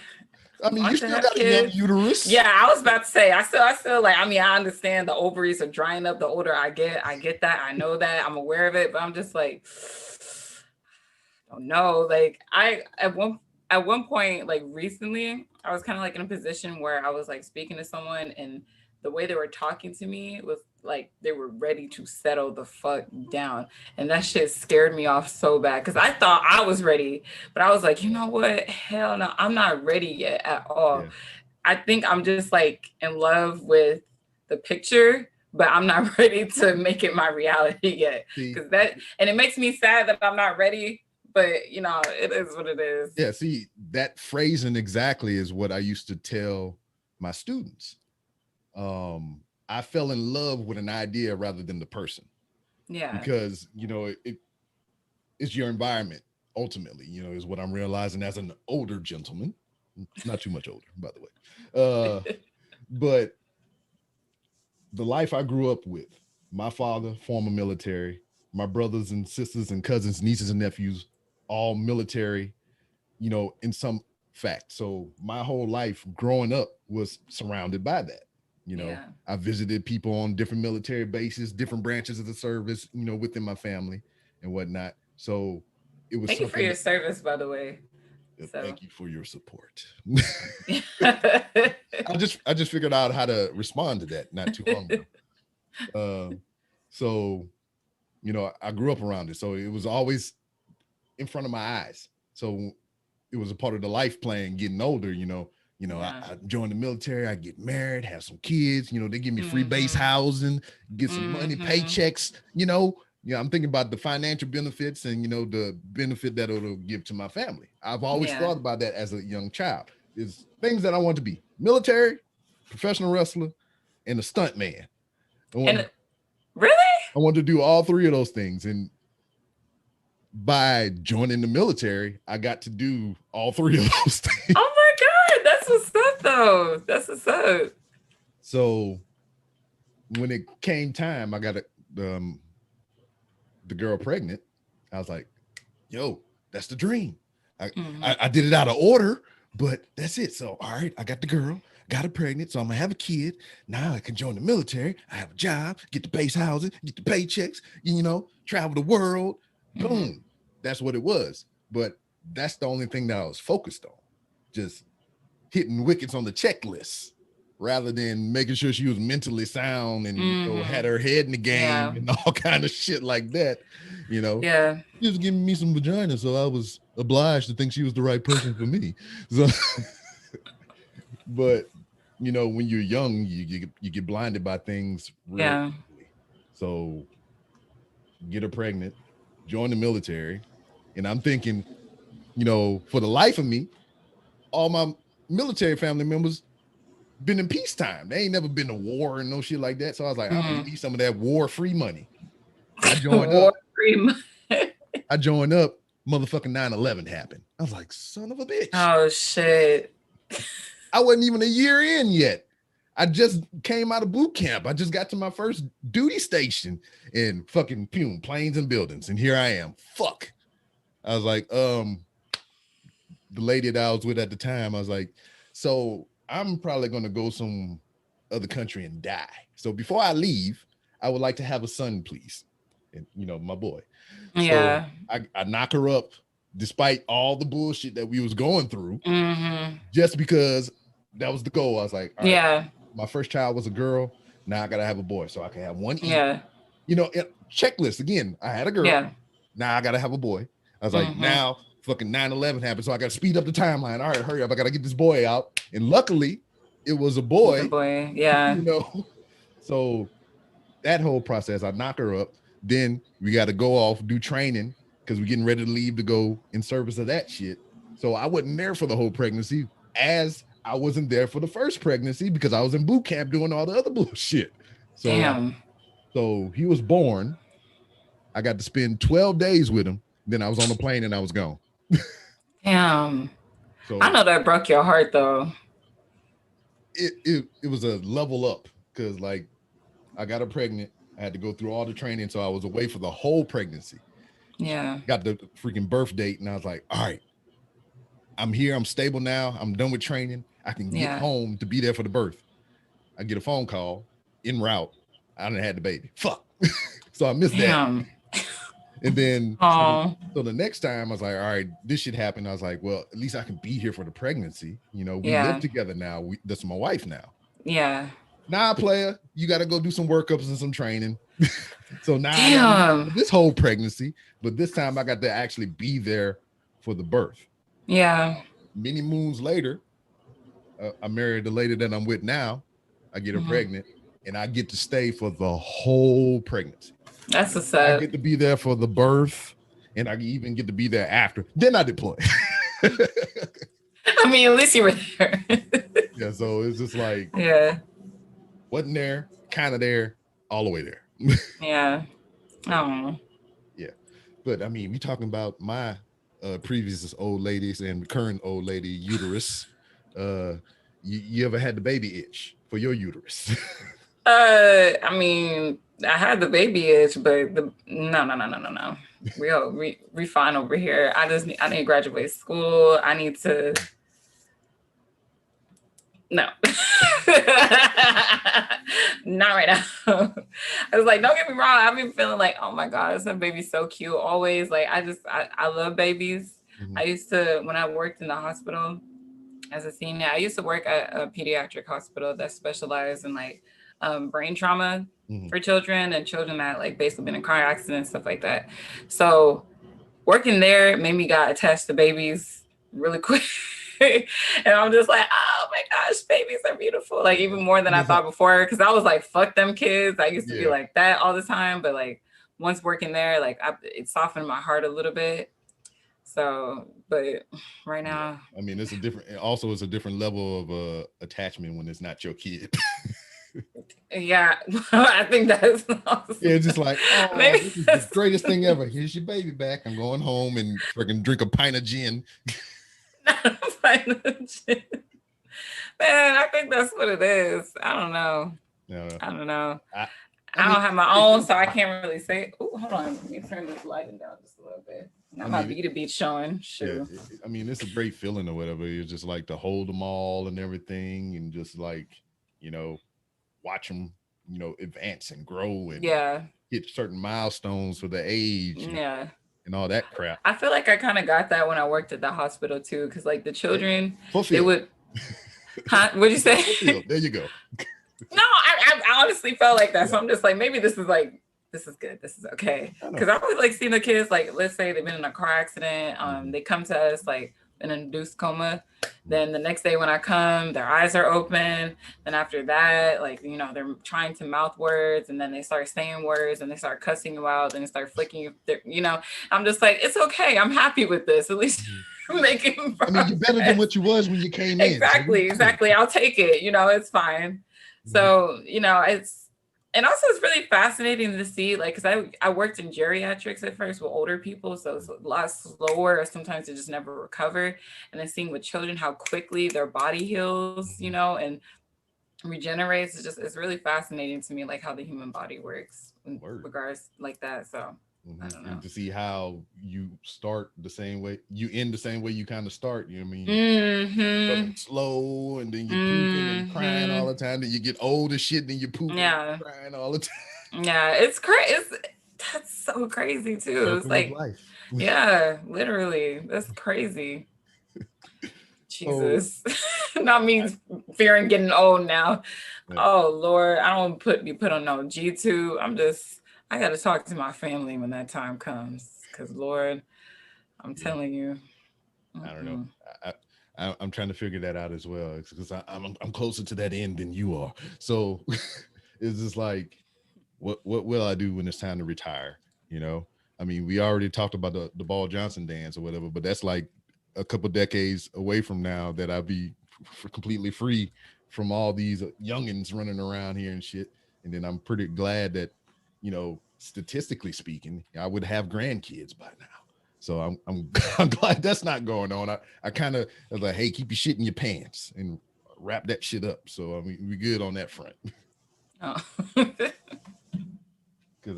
mean, you still got a young uterus. Yeah, I was about to say, I still like, I mean, I understand the ovaries are drying up the older I get. I get that. I know that. I'm aware of it, but I'm just like, I don't know. Like at one point, like recently, I was kind of like in a position where I was like speaking to someone, and the way they were talking to me was like they were ready to settle the fuck down. And that shit scared me off so bad because I thought I was ready, but I was like, you know what? Hell no, I'm not ready yet at all. Yeah. I think I'm just like in love with the picture, but I'm not ready to make it my reality yet. See, Because that, and it makes me sad that I'm not ready, but you know, it is what it is. yeah, see, that phrasing exactly is what I used to tell my students. I fell in love with an idea rather than the person, Yeah. because it's your environment ultimately, is what I'm realizing as an older gentleman, not too much older, by the way. But the life I grew up with, my father, former military, my brothers and sisters and cousins, nieces and nephews, all military, in some fact. So my whole life growing up was surrounded by that. Yeah. I visited people on different military bases, different branches of the service, within my family and whatnot. So it was Thank you for something your service, by the way. So. Thank you for your support. Yeah. I just figured out how to respond to that not too long ago. So, I grew up around it. So it was always in front of my eyes. So it was a part of the life plan getting older, I joined the military, I get married, have some kids, they give me free base housing, get some money, paychecks, I'm thinking about the financial benefits and, the benefit that it'll give to my family. I've always thought about that as a young child. Is things that I want to be: military, professional wrestler, and a stunt man. Really? I want to do all three of those things. And by joining the military, I got to do all three of those things. Oh my God, that's what's up though. That's what's up. So when it came time, I got the girl pregnant. I was like, yo, that's the dream. I did it out of order, but that's it. So, all right, I got the girl, got her pregnant. So I'm gonna have a kid. Now I can join the military. I have a job, get the base housing, get the paychecks, travel the world. Boom. That's what it was. But that's the only thing that I was focused on. Just hitting wickets on the checklist rather than making sure she was mentally sound and had her head in the game and all kind of shit like that. Yeah. She was giving me some vagina, so I was obliged to think she was the right person for me. So but when you're young, you get blinded by things real quickly. So get her pregnant, join the military, and I'm thinking, for the life of me, all my military family members been in peacetime. They ain't never been to war and no shit like that. So I was like, I need some of that war-free money. I joined up. I joined up. Motherfucking 9/11 happened. I was like, son of a bitch. Oh shit. I wasn't even a year in yet. I just came out of boot camp. I just got to my first duty station in fucking planes and buildings. And here I am. Fuck. I was like, the lady that I was with at the time, I was like, so I'm probably going to go some other country and die. So before I leave, I would like to have a son, please. And, my boy. Yeah. So I knock her up despite all the bullshit that we was going through, just because that was the goal. I was like, all right, my first child was a girl. Now I got to have a boy so I can have one. Checklist again. I had a girl. Yeah. Now I got to have a boy. I was like, now fucking 9/11 happened. So I got to speed up the timeline. All right, hurry up. I got to get this boy out. And luckily it was a boy. Yeah. So that whole process, I knock her up. Then we got to go off, do training because we're getting ready to leave to go in service of that shit. So I wasn't there for the whole pregnancy, as I wasn't there for the first pregnancy because I was in boot camp doing all the other bullshit. So, damn. So he was born. I got to spend 12 days with him. Then I was on the plane and I was gone. Damn. So I know that broke your heart though. It was a level up because like I got her pregnant. I had to go through all the training. So I was away for the whole pregnancy. Yeah. Got the freaking birth date. And I was like, all right, I'm here. I'm stable now. I'm done with training. I can get home to be there for the birth. I get a phone call en route. I done had the baby. Fuck. So I missed that. And then so the next time I was like, all right, this shit happened. I was like, well, at least I can be here for the pregnancy. We live together now. That's my wife now. Yeah. Nah, player, you got to go do some workups and some training. So now I Damn. this whole pregnancy, but this time I got to actually be there for the birth. Yeah. Many moons later, I married the lady that I'm with now. I get her pregnant, and I get to stay for the whole pregnancy. That's what's I up. get to be there for the birth, and I even get to be there after. Then I deploy. I mean, at least you were there. Yeah, so it's just like, yeah. wasn't there, kind of there, all the way there. Yeah. Oh. Yeah, but I mean, we talking about my previous old ladies and current old lady uterus. You ever had the baby itch for your uterus? I mean, I had the baby itch, but no. We fine over here. I need to graduate school. I need to. No. Not right now. I was like, don't get me wrong. I've been feeling like, oh my God, this baby's so cute. Always like, I love babies. Mhm. I used to, when I worked in the hospital as a senior, I used to work at a pediatric hospital that specialized in like brain trauma for children and children that like basically been in car accidents, stuff like that. So working there made me got attached to babies really quick. And I'm just like, oh my gosh, babies are beautiful. Like even more than I thought before. Cause I was like, fuck them kids. I used to be like that all the time. But like once working there, like it softened my heart a little bit. So, but right now. I mean, it's a different level of attachment when it's not your kid. Yeah, I think that's awesome. Yeah, it's just like, oh, maybe this is the greatest thing ever. Here's your baby back. I'm going home and freaking drink a pint of gin. Man, I think that's what it is. I don't know. I don't know. I don't have my own, so I can't really say. Oh, hold on. Let me turn this lighting down just a little bit. Now my Vita Beach showing. Shoot. Yeah, I mean, it's a great feeling or whatever. It's just like to hold them all and everything, and just like, watch them, advance and grow and hit certain milestones for the age. And all that crap. I feel like I kind of got that when I worked at the hospital too, because like the children, they would. Huh? What'd you say? There you go. No, I honestly felt like that. So I'm just like, maybe this is good. This is okay. Because I always like seeing the kids, like, let's say they've been in a car accident. They come to us like in an induced coma. Then the next day when I come, their eyes are open. Then after that, like, they're trying to mouth words, and then they start saying words and they start cussing you out, and they start flicking you, I'm just like, it's okay. I'm happy with this. At least making progress. I mean, you're better than what you was when you came in. Exactly. I'll take it. It's fine. So, and also it's really fascinating to see, like, because I worked in geriatrics at first with older people, so it's a lot slower, or sometimes they just never recover. And then seeing with children how quickly their body heals, and regenerates. It's really fascinating to me, like how the human body works in regards like that. So I don't know. And to see how you start the same way, you end the same way you kind of start. You know what I mean? Slow, and then you're pooping and crying all the time. Then you get old as shit, then you're pooping and crying all the time. Yeah, it's crazy. That's so crazy too. It's like, yeah, literally, that's crazy. Jesus, not me fearing getting old now. Oh Lord, I don't be put on no G2. I got to talk to my family when that time comes, because Lord, I'm telling you. I don't know. I'm trying to figure that out as well, because I'm closer to that end than you are. So it's just like, what will I do when it's time to retire? I mean, we already talked about the Ball Johnson dance or whatever, but that's like a couple decades away from now that I'll be completely free from all these youngins running around here and shit. And then I'm pretty glad that, statistically speaking, I would have grandkids by now. So I'm glad that's not going on. I kind of was like, hey, keep your shit in your pants and wrap that shit up. So I mean, we good on that front. Oh. Because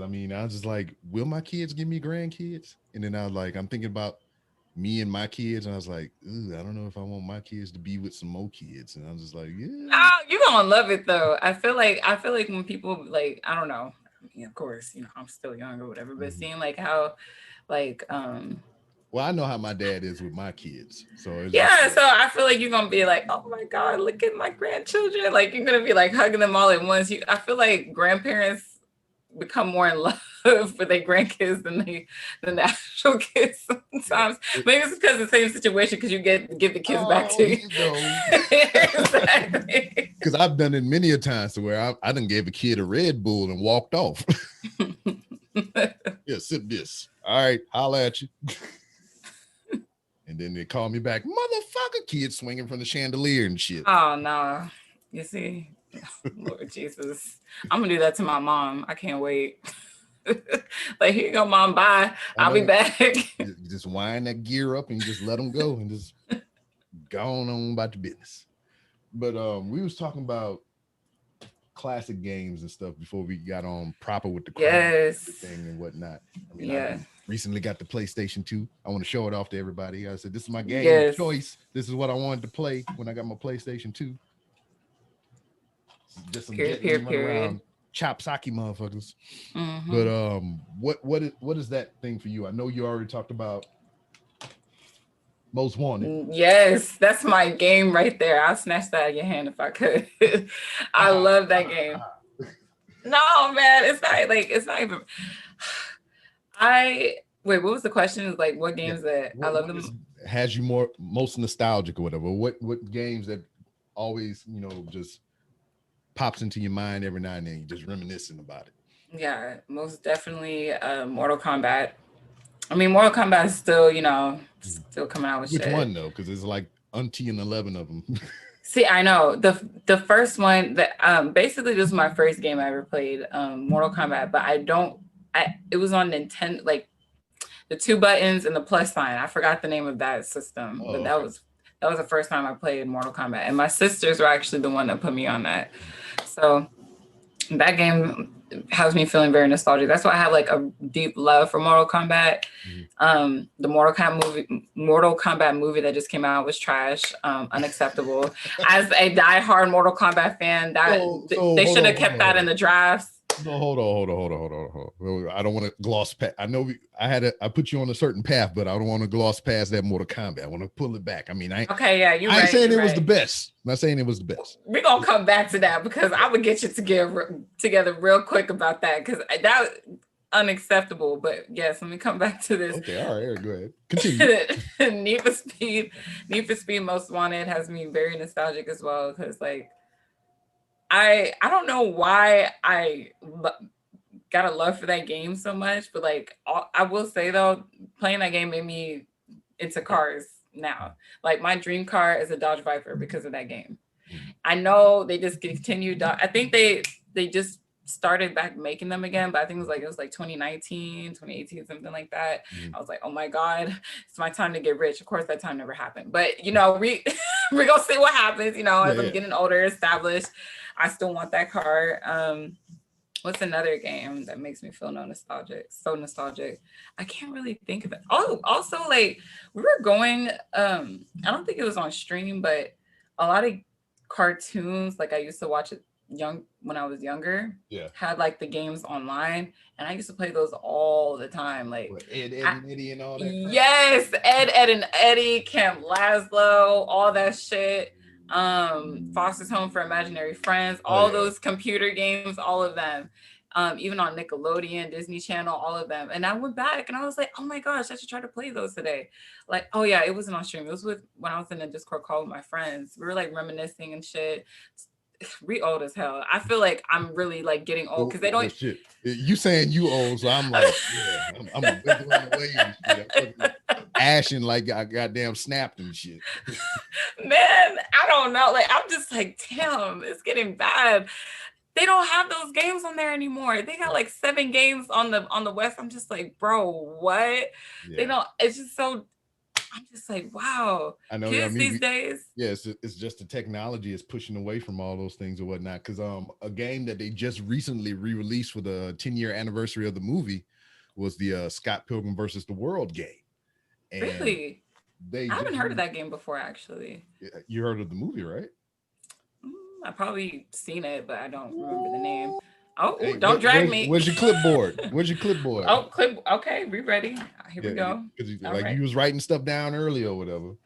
I mean, I was just like, will my kids give me grandkids? And then I was like, I'm thinking about me and my kids, and I was like, I don't know if I want my kids to be with some more kids. And I was just like, yeah. Oh, you're gonna love it though. I feel like when people, like, I don't know. I mean, of course, I'm still young or whatever, but seeing like how, like, Well, I know how my dad is with my kids, so it's Yeah, just, so I feel like you're gonna be like, oh my God, look at my grandchildren. Like you're gonna be like hugging them all at once. I feel like grandparents become more in love with their grandkids than the actual kids sometimes. Maybe it's because the same situation because you give the kids back to you. Exactly. Because I've done it many a times to where I done gave a kid a Red Bull and walked off. Yeah, sip this. All right, holla at you. And then they call me back, motherfucker, kid swinging from the chandelier and shit. Oh no, you see, Lord Jesus, I'm gonna do that to my mom. I can't wait. Like, here you go, mom, bye. I'll be back. You just wind that gear up and just let them go and just go on about the business. But we was talking about classic games and stuff before we got on proper with the thing and whatnot. I mean, I recently got the PlayStation 2. I want to show it off to everybody. I said, this is my game of choice. This is what I wanted to play when I got my PlayStation 2. Just some run around chop sake motherfuckers. But what is that thing for you? I know you already talked about Most Wanted. Yes, that's my game right there. I'll snatch that out of your hand if I could. I love that game. No, man, it's not even. Wait, what was the question? Is like what games that I love them? Has you most nostalgic or whatever? What games that always, just pops into your mind every now and then, you're just reminiscing about it? Yeah, most definitely Mortal Kombat. I mean, Mortal Kombat is still, still coming out with Which shit. one though? Because there's like 11 of them. See, I know the first one that basically this was my first game I ever played, Mortal Kombat, but it was on Nintendo, like the 2 buttons and the plus sign. I forgot the name of that system, but that was the first time I played Mortal Kombat, and my sisters were actually the one that put me on that. So that game has me feeling very nostalgic. That's why I have like a deep love for Mortal Kombat. The Mortal Kombat movie that just came out was trash, unacceptable. As a diehard Mortal Kombat fan, they should have kept that in the drafts. No, hold on. I don't want to gloss past. I know I put you on a certain path, but I don't want to gloss past that Mortal Kombat. I want to pull it back. I mean, I ain't saying it was the best. I'm not saying it was the best. We're gonna come back to that because I would get you together real quick about that because that unacceptable. But yes, let me come back to this. Okay, all right, go ahead. Continue. Need for Speed Most Wanted has me very nostalgic as well because like I don't know why I got a love for that game so much, but like I will say though, playing that game made me into cars now. Like my dream car is a Dodge Viper because of that game. I know they just continued. I think they just started back making them again, but I think it was like 2019, 2018, something like that. I was like, oh my God, it's my time to get rich. Of course, that time never happened. But we're gonna see what happens, as I'm getting older, established. I still want that car. What's another game that makes me feel so nostalgic? I can't really think of it. Oh, also like we were going, I don't think it was on stream, but a lot of cartoons, like I used to watch it when I was younger, had like the games online, and I used to play those all the time. Like Ed, and Eddie and all that. Yes, Ed and Eddie, Camp Lazlo, all that shit. Foster's Home for Imaginary Friends, all those computer games, all of them. Even on Nickelodeon, Disney Channel, all of them. And I went back and I was like, oh my gosh, I should try to play those today. Like, oh yeah, it wasn't on stream. It was when I was in a Discord call with my friends. We were like reminiscing and shit. We old as hell. I feel like I'm really like getting old because they don't. Shit. You saying you old, so I'm like, I'm wiggling away and shit. I'm ashing like I goddamn snapped and shit. Man, I don't know. Like I'm just like, damn, it's getting bad. They don't have those games on there anymore. They got like 7 games on the West. I'm just like, bro, what? Yeah. They don't. It's just so. I'm just like, wow. I know. Kids these days. Yeah, it's just the technology is pushing away from all those things or whatnot. Because a game that they just recently re-released for the 10-year anniversary of the movie was the Scott Pilgrim versus the World game. And really? I haven't heard of that game before, actually. You heard of the movie, right? I've probably seen it, but I don't remember the name. Oh, Hey, don't drag me. Where's your clipboard? Where's your clipboard? Oh, clip. Okay, we ready. Here we go. Because All like right. you was writing stuff down earlier or whatever.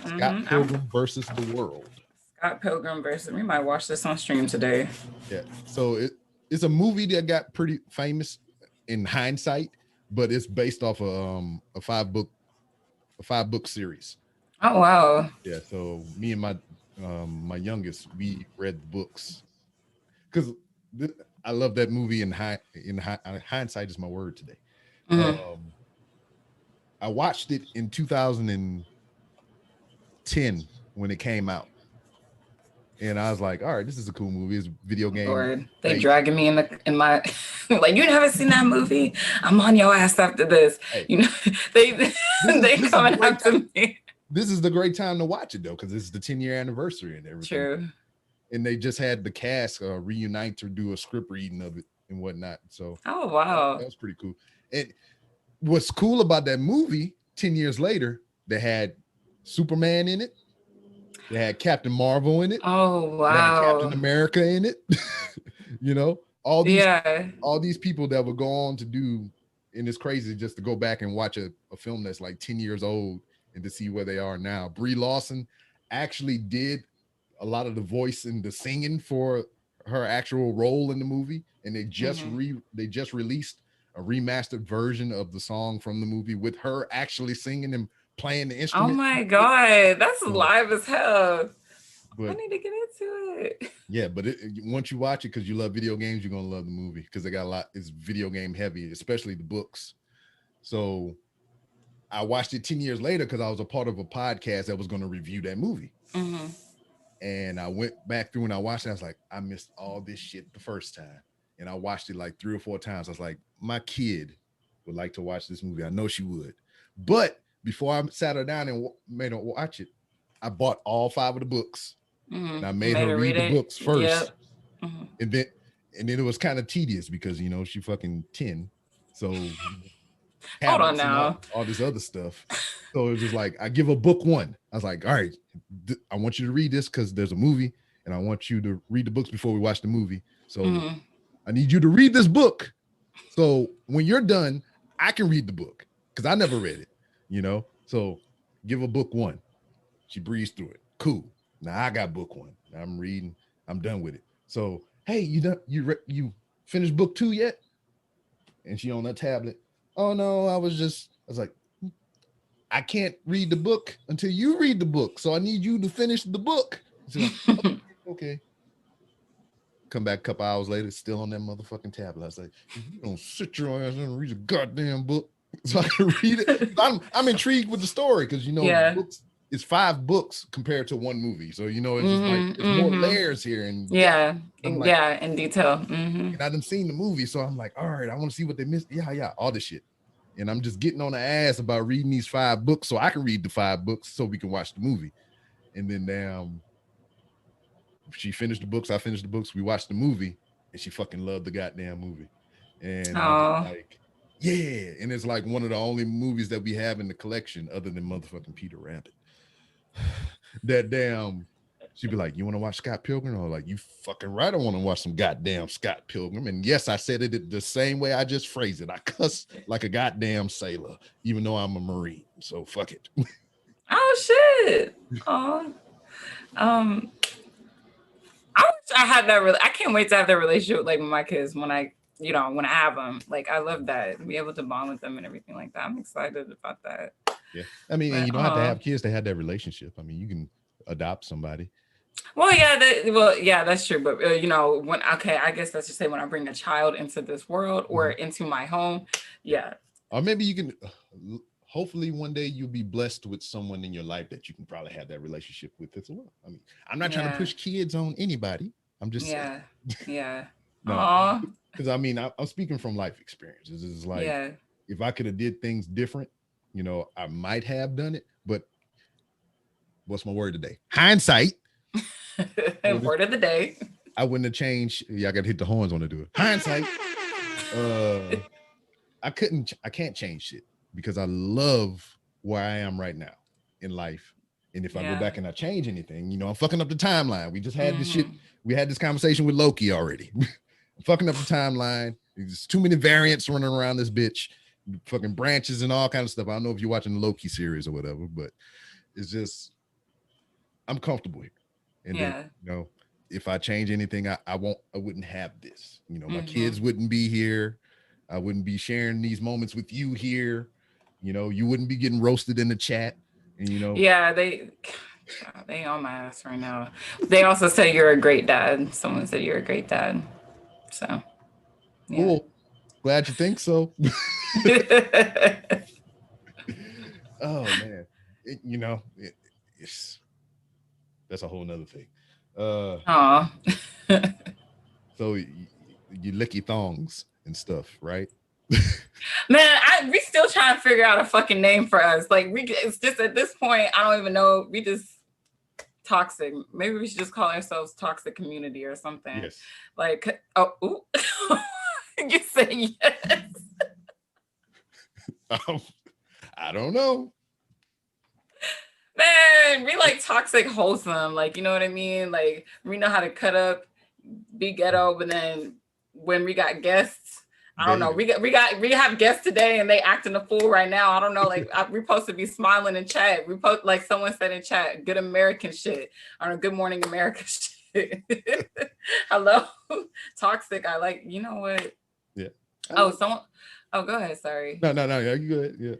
Scott Pilgrim versus the World. Scott Pilgrim versus. We might watch this on stream today. Yeah. So it's a movie that got pretty famous in hindsight, but it's based off a five book series. Oh wow. Yeah. So me and my youngest, we read the books because I love that movie. Hindsight is my word today. I watched it in 2010 when it came out. And I was like, all right, this is a cool movie. It's a video game. Lord, they dragging me in my like, you haven't seen that movie? I'm on your ass after this. Hey, you know, they coming after me. This is the great time to watch it though, because it's the 10-year anniversary and everything. True. And they just had the cast reunite to do a script reading of it and whatnot. So oh wow, that was pretty cool. And what's cool about that movie, 10 years later, they had Superman in it. They had Captain Marvel in it. Oh wow. They had Captain America in it. You know, all these people that would go on to do, and it's crazy just to go back and watch a film that's like 10 years old and to see where they are now. Brie Larson actually did a lot of the voice and the singing for her actual role in the movie, and they just released a remastered version of the song from the movie with her actually singing and playing the instrument. Oh my god, that's live as hell. But I need to get into it. Yeah, but once you watch it, because you love video games, you're gonna love the movie because they got a lot. It's video game heavy, especially the books. So I watched it 10 years later because I was a part of a podcast that was going to review that movie. And I went back through and I watched it. I was like, I missed all this shit the first time, and I watched it like 3 or 4 times. I was like, my kid would like to watch this movie. I know she would, but before I sat her down and made her watch it, I bought all 5 of the books and I made her read the books first. And then it was kind of tedious because, you know, she fucking 10. So hold on now. All this other stuff. So it was just like, I give her book 1. I was like, all right, I want you to read this because there's a movie and I want you to read the books before we watch the movie. So I need you to read this book. So when you're done, I can read the book because I never read it. You know, so give her book 1. She breezed through it. Cool. Now I got book 1. I'm reading. I'm done with it. So, hey, you finished book 2 yet? And she on that tablet. Oh no, I was like, I can't read the book until you read the book. So I need you to finish the book. Like, okay. Come back a couple hours later, still on that motherfucking tablet. I was like, you don't sit your ass and read a goddamn book so I can read it. I'm intrigued with the story because, you know, books, it's 5 books compared to 1 movie. So, you know, it's just like, it's more layers here. And like, in detail. And I done seen the movie. So I'm like, all right, I want to see what they missed. Yeah, all this shit. And I'm just getting on the ass about reading these 5 books so I can read the 5 books so we can watch the movie. And then she finished the books, I finished the books, we watched the movie, and she fucking loved the goddamn movie. And I'm like, yeah. And it's like one of the only movies that we have in the collection other than motherfucking Peter Rabbit. That damn, she'd be like, you want to watch Scott Pilgrim? Or like, you fucking right, I want to watch some goddamn Scott Pilgrim. And yes, I said it the same way I just phrased it. I cuss like a goddamn sailor, even though I'm a Marine. So fuck it. Oh shit. Oh. I wish I had that. I can't wait to have that relationship like with my kids when I have them. Like, I love that, be able to bond with them and everything like that. I'm excited about that. Yeah, I mean, and you don't have to have kids to have that relationship. I mean, you can adopt somebody. Well, yeah, that's true. But I guess let's just say when I bring a child into this world or into my home, yeah. Or maybe you can. Hopefully, one day you'll be blessed with someone in your life that you can probably have that relationship with as well. I mean, I'm not trying to push kids on anybody. I'm just saying. Yeah. No, because I mean, I'm speaking from life experiences. It's like, if I could have did things different, you know, I might have done it. But what's my word today? Hindsight. Word of the day. I wouldn't have changed. Yeah, I got to hit the horns on to do it. Hindsight. I can't change shit because I love where I am right now in life. And if I go back and I change anything, you know, I'm fucking up the timeline. We just had this shit. We had this conversation with Loki already. I'm fucking up the timeline. There's too many variants running around this bitch, fucking branches and all kind of stuff. I don't know if you're watching the Loki series or whatever, but it's just I'm comfortable here. And then, you know, if I change anything, I wouldn't have this. You know, my kids wouldn't be here. I wouldn't be sharing these moments with you here. You know, you wouldn't be getting roasted in the chat. And you know, they on my ass right now. They also say you're a great dad. Someone said you're a great dad. So cool. Glad you think so. Oh man, that's a whole nother thing. So you LickiThongs and stuff, right? Man, we still trying to figure out a fucking name for us. Like it's just at this point, I don't even know. We just toxic. Maybe we should just call ourselves Toxic Community or something. Yes. Like, ooh. You say yes. I don't know. Man, we like toxic wholesome. Like, you know what I mean? Like, we know how to cut up, be ghetto, but then when we got guests, I don't know. We have guests today and they acting a fool right now. I don't know. Like we're supposed to be smiling in chat. We post like someone said in chat, good American shit. I don't know, good morning America shit. Hello, toxic. I like. You know what? Yeah. Oh, someone. Oh, go ahead. Sorry. No. You go ahead. Yeah.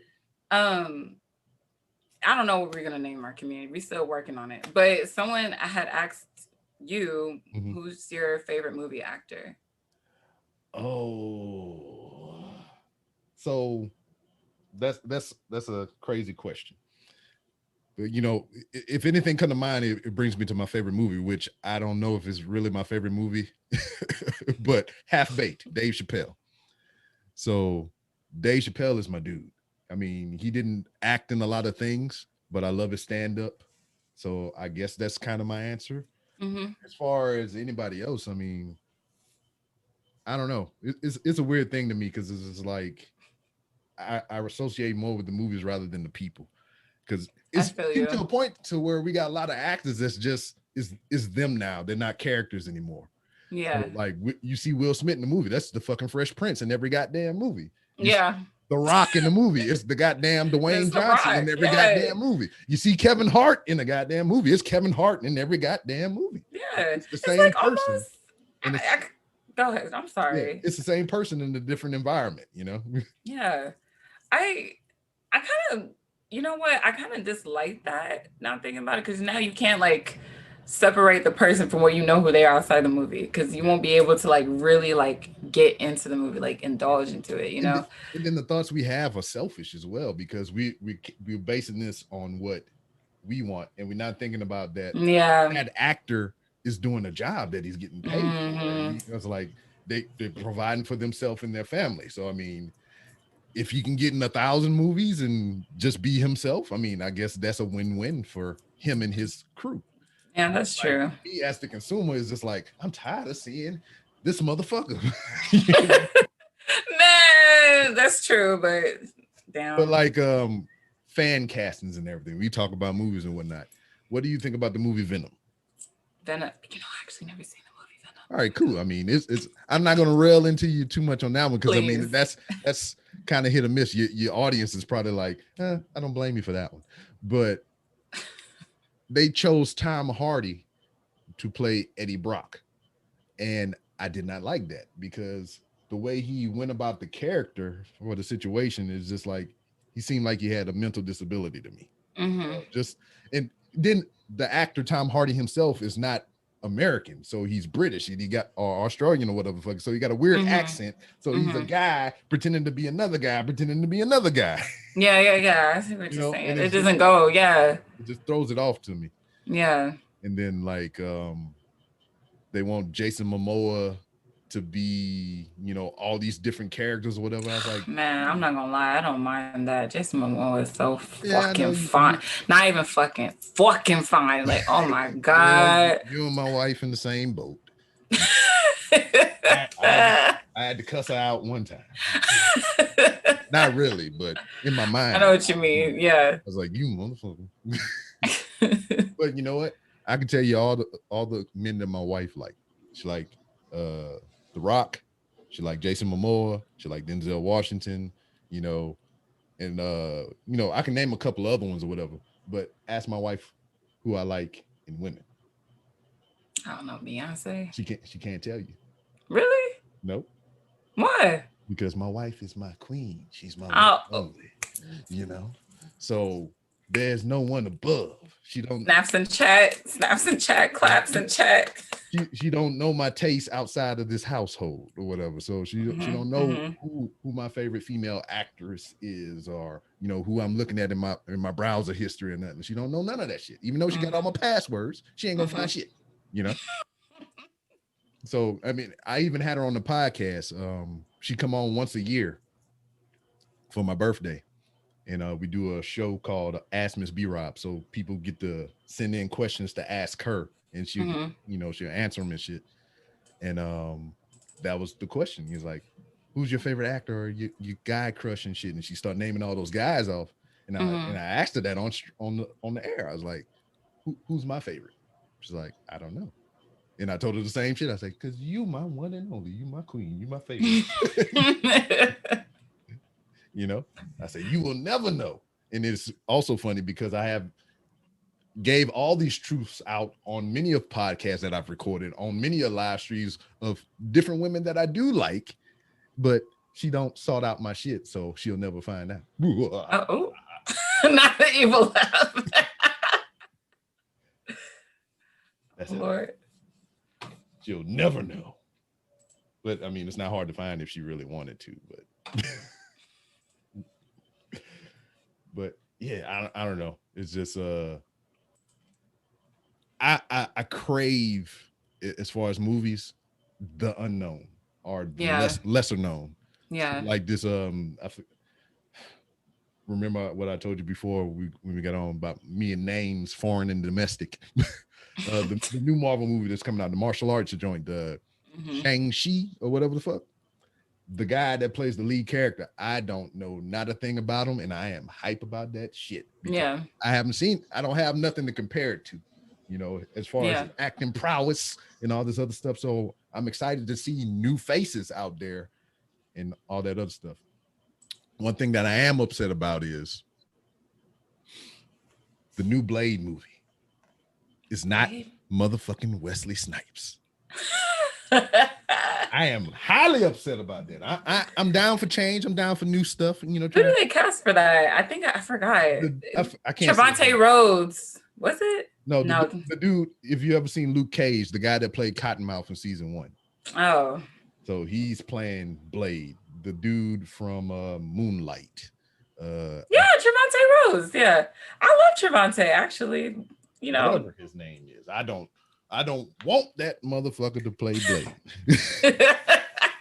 I don't know what we're gonna name our community. We're still working on it. But someone had asked you, who's your favorite movie actor? Oh, so that's a crazy question. But you know, if anything come to mind, it brings me to my favorite movie, which I don't know if it's really my favorite movie, but Half Baked, Dave Chappelle. So Dave Chappelle is my dude. I mean, he didn't act in a lot of things, but I love his stand-up. So I guess that's kind of my answer. As far as anybody else, I mean, I don't know. It's a weird thing to me because it's like I associate more with the movies rather than the people. Because it's to a point to where we got a lot of actors that's just is them now. They're not characters anymore. Yeah. So, like you see Will Smith in the movie. That's the fucking Fresh Prince in every goddamn movie. The Rock in the movie. It's the goddamn Dwayne Johnson in every goddamn movie. You see Kevin Hart in a goddamn movie. It's Kevin Hart in every goddamn movie. Yeah. It's the same person. Go ahead. I'm sorry. Yeah, it's the same person in a different environment, you know? Yeah. I kind of, you know what? I kind of dislike that now thinking about it because now you can't like separate the person from what you know who they are outside the movie because you won't be able to like really like get into the movie, like indulge into it, you know? And then the thoughts we have are selfish as well because we're basing this on what we want and we're not thinking about that. Yeah. That actor is doing a job that he's getting paid for. It's like they're providing for themselves and their family. So I mean, if he can get in 1,000 movies and just be himself, I mean, I guess that's a win-win for him and his crew. Yeah, that's true. He as the consumer is just like, I'm tired of seeing this motherfucker. Man, that's true, but damn. But like fan castings and everything. We talk about movies and whatnot. What do you think about the movie Venom? Venom, you know, I actually never seen the movie Venom. All right, cool. I mean, it's I'm not gonna rail into you too much on that one because I mean that's kind of hit or miss. Your audience is probably like, I don't blame you for that one. But they chose Tom Hardy to play Eddie Brock. And I did not like that because the way he went about the character or the situation is just like, he seemed like he had a mental disability to me. And then the actor Tom Hardy himself is not American, so he's British and he got or Australian or whatever. So he got a weird accent. So he's a guy pretending to be another guy, pretending to be another guy. Yeah. I see what you're saying. It doesn't go. Yeah. It just throws it off to me. Yeah. And then like they want Jason Momoa to be, you know, all these different characters or whatever. I was like, man, I'm not gonna lie, I don't mind that. Jason Momoa is so fucking fine. Not even fucking fine. Like, oh my god. You and my wife in the same boat. I had to cuss her out one time. Not really, but in my mind. I know what you mean. Yeah. I was like, you motherfucker. But you know what? I can tell you all the men that my wife liked. She liked the The Rock. She like Jason Momoa. She like Denzel Washington. You know, and you know, I can name a couple other ones or whatever. But ask my wife who I like in women. I don't know, Beyonce. She can't tell you. Really? Nope. What? Because my wife is my queen. She's my Oh. only. You know, so there's no one above. She don't Snaps in chat, claps in chat. She don't know my taste outside of this household or whatever. So she don't know who my favorite female actress is, or you know who I'm looking at in my browser history or nothing. She don't know none of that shit. Even though she got all my passwords, she ain't gonna find shit. You know. So I mean, I even had her on the podcast. She come on once a year for my birthday. And we do a show called Ask Miss B Rob. So people get to send in questions to ask her, and she'll, you know, she'll answer them and shit. And that was the question. He's like, "Who's your favorite actor or your guy crush and shit?" And she started naming all those guys off. And I asked her that on the air. I was like, "Who's my favorite?" She's like, "I don't know." And I told her the same shit. I said, "Because you my one and only, you my queen, you my favorite." You know, I said, you will never know. And it's also funny because I have gave all these truths out on many of podcasts that I've recorded, on many of live streams of different women that I do like, but she don't sort out my shit, so she'll never find out. Oh, not the evil laugh. That's Lord. She'll never know. But I mean, it's not hard to find if she really wanted to, but but yeah, I don't know. It's just I crave, as far as movies, the unknown or the lesser known. Yeah. So like this remember what I told you before when we got on about me and names, foreign and domestic. The new Marvel movie that's coming out, the martial arts joint, the Shang-Chi or whatever the fuck. The guy that plays the lead character, I don't know not a thing about him, and I am hype about that shit. Yeah. I don't have nothing to compare it to, you know, as far as acting prowess and all this other stuff. So I'm excited to see new faces out there and all that other stuff. One thing that I am upset about is the new Blade movie is not motherfucking Wesley Snipes. I am highly upset about that. I'm down for change. I'm down for new stuff. You know, who did they cast for that? I forgot. I can't. Trevante Rhodes, was it? No. The dude. If you ever seen Luke Cage, the guy that played Cottonmouth in season 1. Oh. So he's playing Blade, the dude from Moonlight. Yeah, Trevante Rhodes. Yeah, I love Trevante. Actually, you know, whatever his name is, I don't want that motherfucker to play Blade.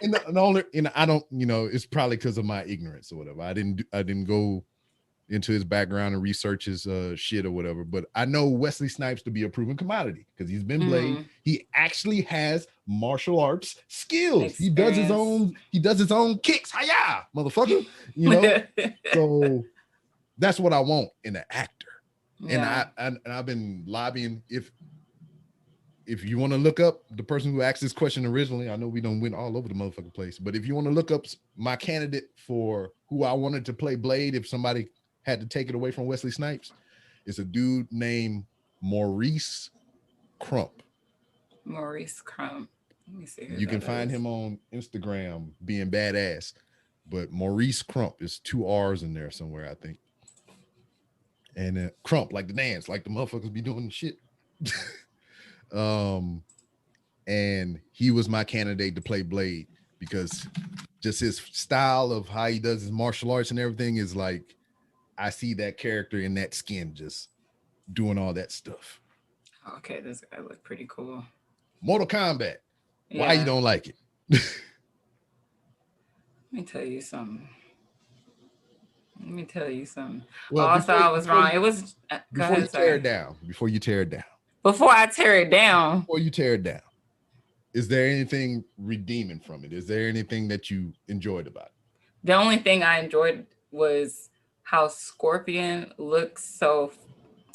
and the only, I don't, you know, it's probably because of my ignorance or whatever. I didn't go into his background and research his shit or whatever. But I know Wesley Snipes to be a proven commodity because he's been Blade. He actually has martial arts skills. He does his own kicks. Hiya, motherfucker. You know, so that's what I want in an actor. Yeah. And I've been lobbying. If you want to look up the person who asked this question originally, I know we don't went all over the motherfucking place, but if you want to look up my candidate for who I wanted to play Blade, if somebody had to take it away from Wesley Snipes, it's a dude named Maurice Crump. Maurice Crump. Let me see. You can find him on Instagram being badass, but Maurice Crump is 2 R's in there somewhere, I think. And Crump, like the dance, like the motherfuckers be doing the shit. And he was my candidate to play Blade because just his style of how he does his martial arts and everything is like, I see that character in that skin just doing all that stuff. Okay, this guy looked pretty cool. Mortal Kombat. Yeah. Why you don't like it? Let me tell you something. Well, also, I was wrong. It was before you tear it down. Before you tear it down. Before I tear it down. Before you tear it down. Is there anything redeeming from it? Is there anything that you enjoyed about it? The only thing I enjoyed was how Scorpion looks so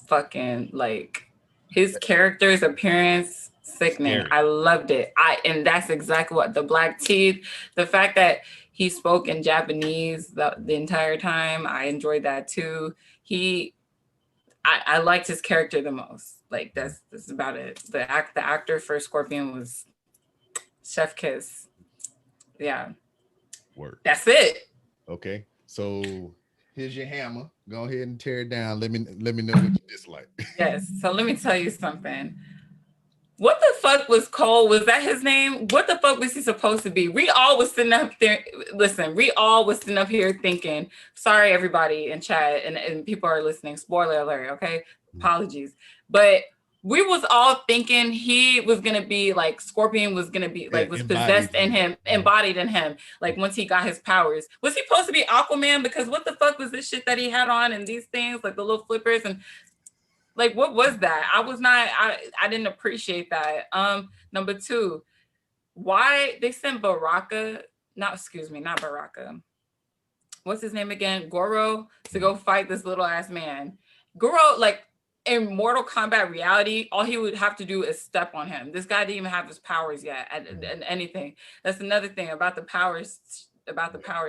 fucking like his character's appearance Sickening. Scary. I loved it. And that's exactly what the black teeth, the fact that he spoke in Japanese the entire time. I enjoyed that too. I liked his character the most. Like that's about it. The actor for Scorpion was Chef Kiss. Yeah. Word. That's it. Okay. So here's your hammer. Go ahead and tear it down. Let me know what you dislike. Yes. So let me tell you something. What the fuck was Cole? Was that his name? What the fuck was he supposed to be? We all was sitting up there. Listen, we all was sitting up here thinking, sorry, everybody in chat and people are listening. Spoiler alert, okay? Apologies. But we was all thinking he was going to be like, Scorpion was going to be like, was possessed in him, embodied in him. Like once he got his powers. Was he supposed to be Aquaman? Because what the fuck was this shit that he had on and these things, like the little flippers and like, what was that? I didn't appreciate that. Number two, why they sent Baraka, not Baraka. What's his name again? Goro to go fight this little ass man. Goro, like in Mortal Kombat reality, all he would have to do is step on him. This guy didn't even have his powers yet and anything. That's another thing about the powers,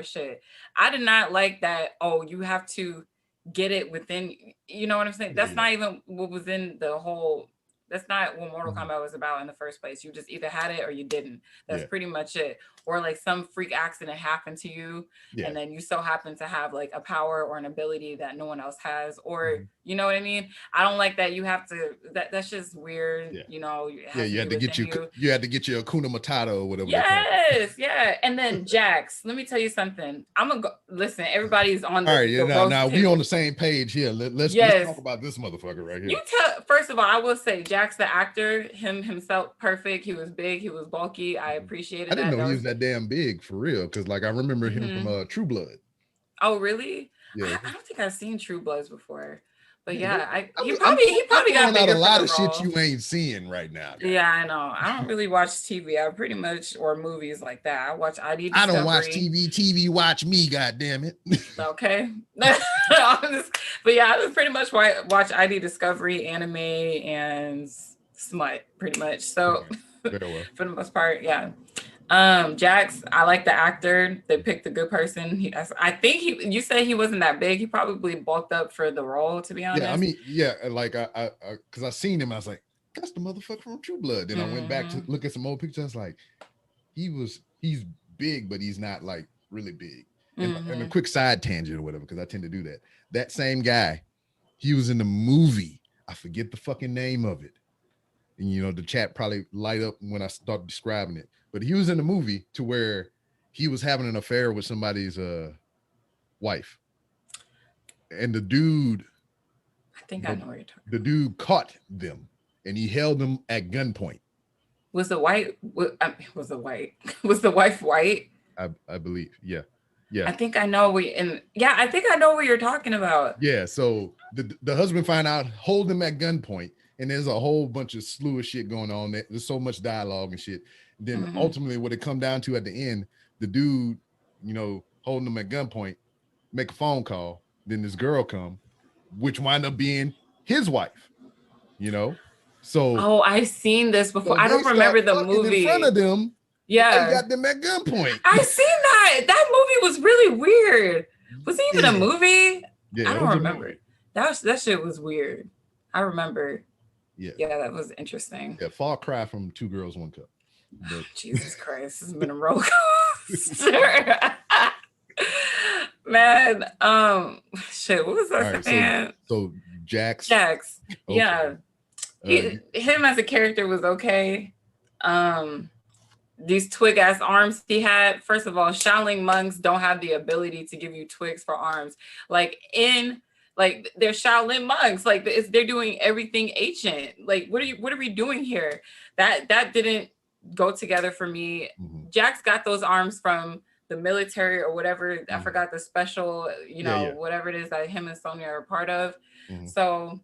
shit. I did not like that. Oh, you have to get it within, you know what I'm saying? That's not even what was in the whole, that's not what Mortal Kombat was about in the first place. You just either had it or you didn't. That's pretty much it. Or like some freak accident happened to you and then you so happen to have like a power or an ability that no one else has, or you know what I mean? I don't like that you have to, that's just weird, you know. You had to get you had to get your Hakuna Matata or whatever. Yes, yeah. And then Jax, let me tell you something. I'm gonna go listen, everybody's on the all right, now we on the same page here. Let's talk about this motherfucker right here. First of all, I will say Jax the actor, himself perfect. He was big, he was bulky. I appreciated that. I didn't know he was that damn big for real, because like I remember him from True Blood. Oh really? Yeah. I don't think I've seen True Bloods before. But he probably got a lot of shit you ain't seeing right now. Guys. Yeah, I know. I don't really watch TV. I pretty much, or movies like that. I watch ID Discovery. I don't watch TV. TV watch me. God damn it. Okay. But yeah, I just pretty much watch ID Discovery, anime, and smut, pretty much. So well. For the most part, yeah. Jax, I like the actor. They picked a good person. I think you said he wasn't that big. He probably bulked up for the role, to be honest. Yeah, I mean, like I because I seen him, I was like, that's the motherfucker from True Blood. Then I went back to look at some old pictures. I was like, he's big, but he's not like really big. And a quick side tangent or whatever, because I tend to do that. That same guy, he was in the movie. I forget the fucking name of it. And you know, the chat probably light up when I start describing it. But he was in the movie to where he was having an affair with somebody's wife. And the dude, I think I know what you're talking about. The dude caught them and he held them at gunpoint. Was the wife white? I believe. Yeah. I think I know I think I know what you're talking about. Yeah. So the husband find out, hold them at gunpoint, and there's a whole bunch of slew of shit going on. There's so much dialogue and shit. Then ultimately what it come down to at the end, the dude, you know, holding them at gunpoint, make a phone call. Then this girl come, which wind up being his wife, you know? So I've seen this before. I don't remember the movie. In front of them, yeah, they got them at gunpoint. I've seen that. That movie was really weird. Was it even a movie? Yeah, I don't remember. That shit was weird. I remember. Yeah, that was interesting. Yeah, Far Cry from Two Girls, One Cup. But Jesus Christ, this has been a roller coaster. Man, shit, what was I saying? So Jax. Okay. Yeah. Him as a character was okay. These twig ass arms he had. First of all, Shaolin monks don't have the ability to give you twigs for arms. Like they're Shaolin monks. Like they're doing everything ancient. Like what are we doing here? That didn't go together for me. Jax got those arms from the military or whatever. I forgot the special, whatever it is that him and Sonya are a part of. So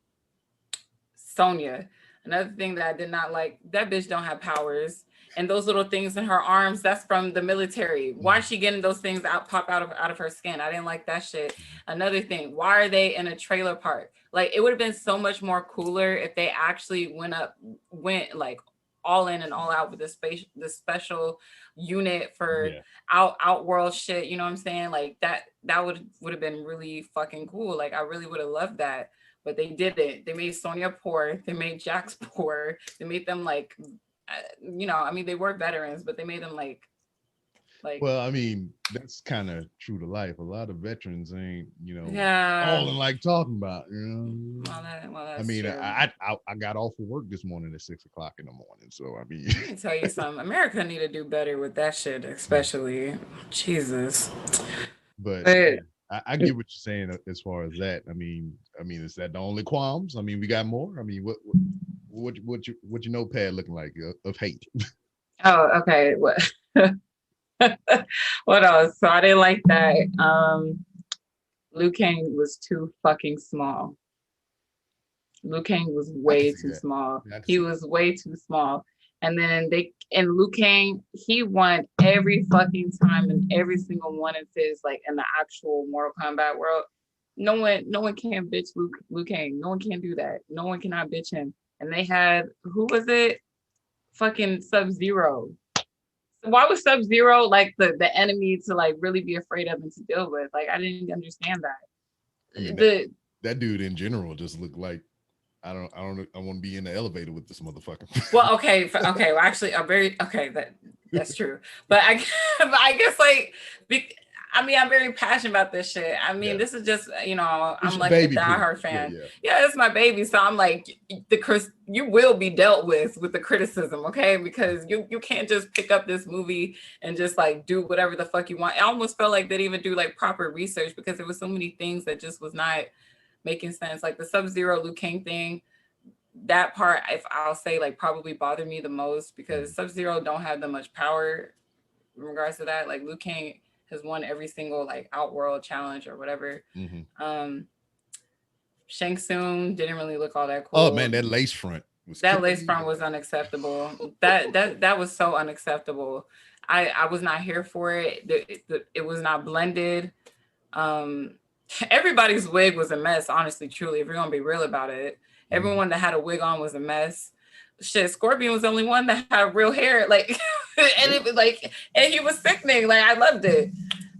Sonya, another thing that I did not like, that bitch don't have powers. And those little things in her arms, that's from the military. Why is she getting those things pop out of her skin? I didn't like that shit. Another thing, why are they in a trailer park? Like, it would have been so much more cooler if they actually went like all in and all out with this special unit for Yeah. outworld shit. You know what I'm saying? Like that would have been really fucking cool. Like I really would have loved that. But they didn't. They made Sonya poor. They made Jax poor. They made them like, I mean, they were veterans, but they made them like. Well, I mean, that's kind of true to life. A lot of veterans ain't, Yeah. all in like talking about, Well, I that's mean, true. I got off of work this morning at 6:00 in the morning. So I mean, Let me tell you something. America need to do better with that shit, especially. Jesus. but But I get what you're saying as far as that. I mean, is that the only qualms? I mean, we got more. I mean, what your notepad looking like of hate? oh, okay. What what else? So I didn't like that. Liu Kang was too fucking small. Liu Kang was I can way see too that. small. Yeah, I can He see was way too small. And then Liu Kang, he won every fucking time in every single one of his, like in the actual Mortal Kombat world. No one can bitch Liu Kang. No one can do that. No one cannot bitch him. And they had, who was it? Fucking Sub-Zero. Why was Sub-Zero like the enemy to like really be afraid of and to deal with? Like I didn't understand that. I mean, The that dude in general just looked like I want to be in the elevator with this motherfucker. well, okay, well, actually, that's true. But I guess like, I mean, I'm very passionate about this shit. I mean, Yeah. this is just, It's I'm your like baby, a diehard Pete. fan. Yeah. Yeah, it's my baby. So I'm like, you will be dealt with the criticism, okay? Because you can't just pick up this movie and just like do whatever the fuck you want. I almost felt like they didn't even do like proper research because there was so many things that just was not making sense. Like the Sub-Zero Liu Kang thing, that part, if I'll say, like probably bothered me the most because Sub-Zero don't have that much power in regards to that. Like Liu Kang has won every single like Outworld challenge or whatever. Shang Tsung didn't really look all that cool. Oh man, that lace front was was unacceptable. That was so unacceptable. I was not here for it. It was not blended. Everybody's wig was a mess, honestly, truly, if you're gonna be real about it. Everyone that had a wig on was a mess. Shit, Scorpion was the only one that had real hair, like, and it was like, and he was sickening. Like, I loved it,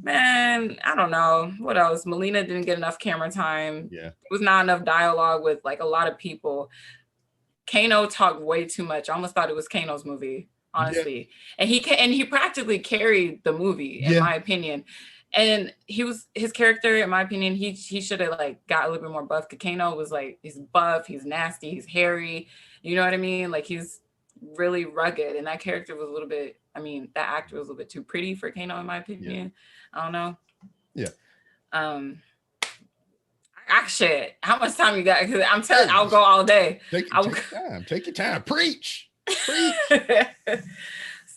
man. I don't know what else. Melina didn't get enough camera time. Yeah, there was not enough dialogue with like a lot of people. Kano talked way too much. I almost thought it was Kano's movie, honestly, and he practically carried the movie, in my opinion. And his character, in my opinion, he should have like got a little bit more buff. Kano was like, he's buff, he's nasty, he's hairy. You know what I mean? Like he's really rugged. And that character was a little bit, I mean, that actor was a little bit too pretty for Kano, in my opinion. I don't know. Yeah. Shit. How much time you got? Because I'm telling, I'll go all day. Take your time. Take your time. Preach.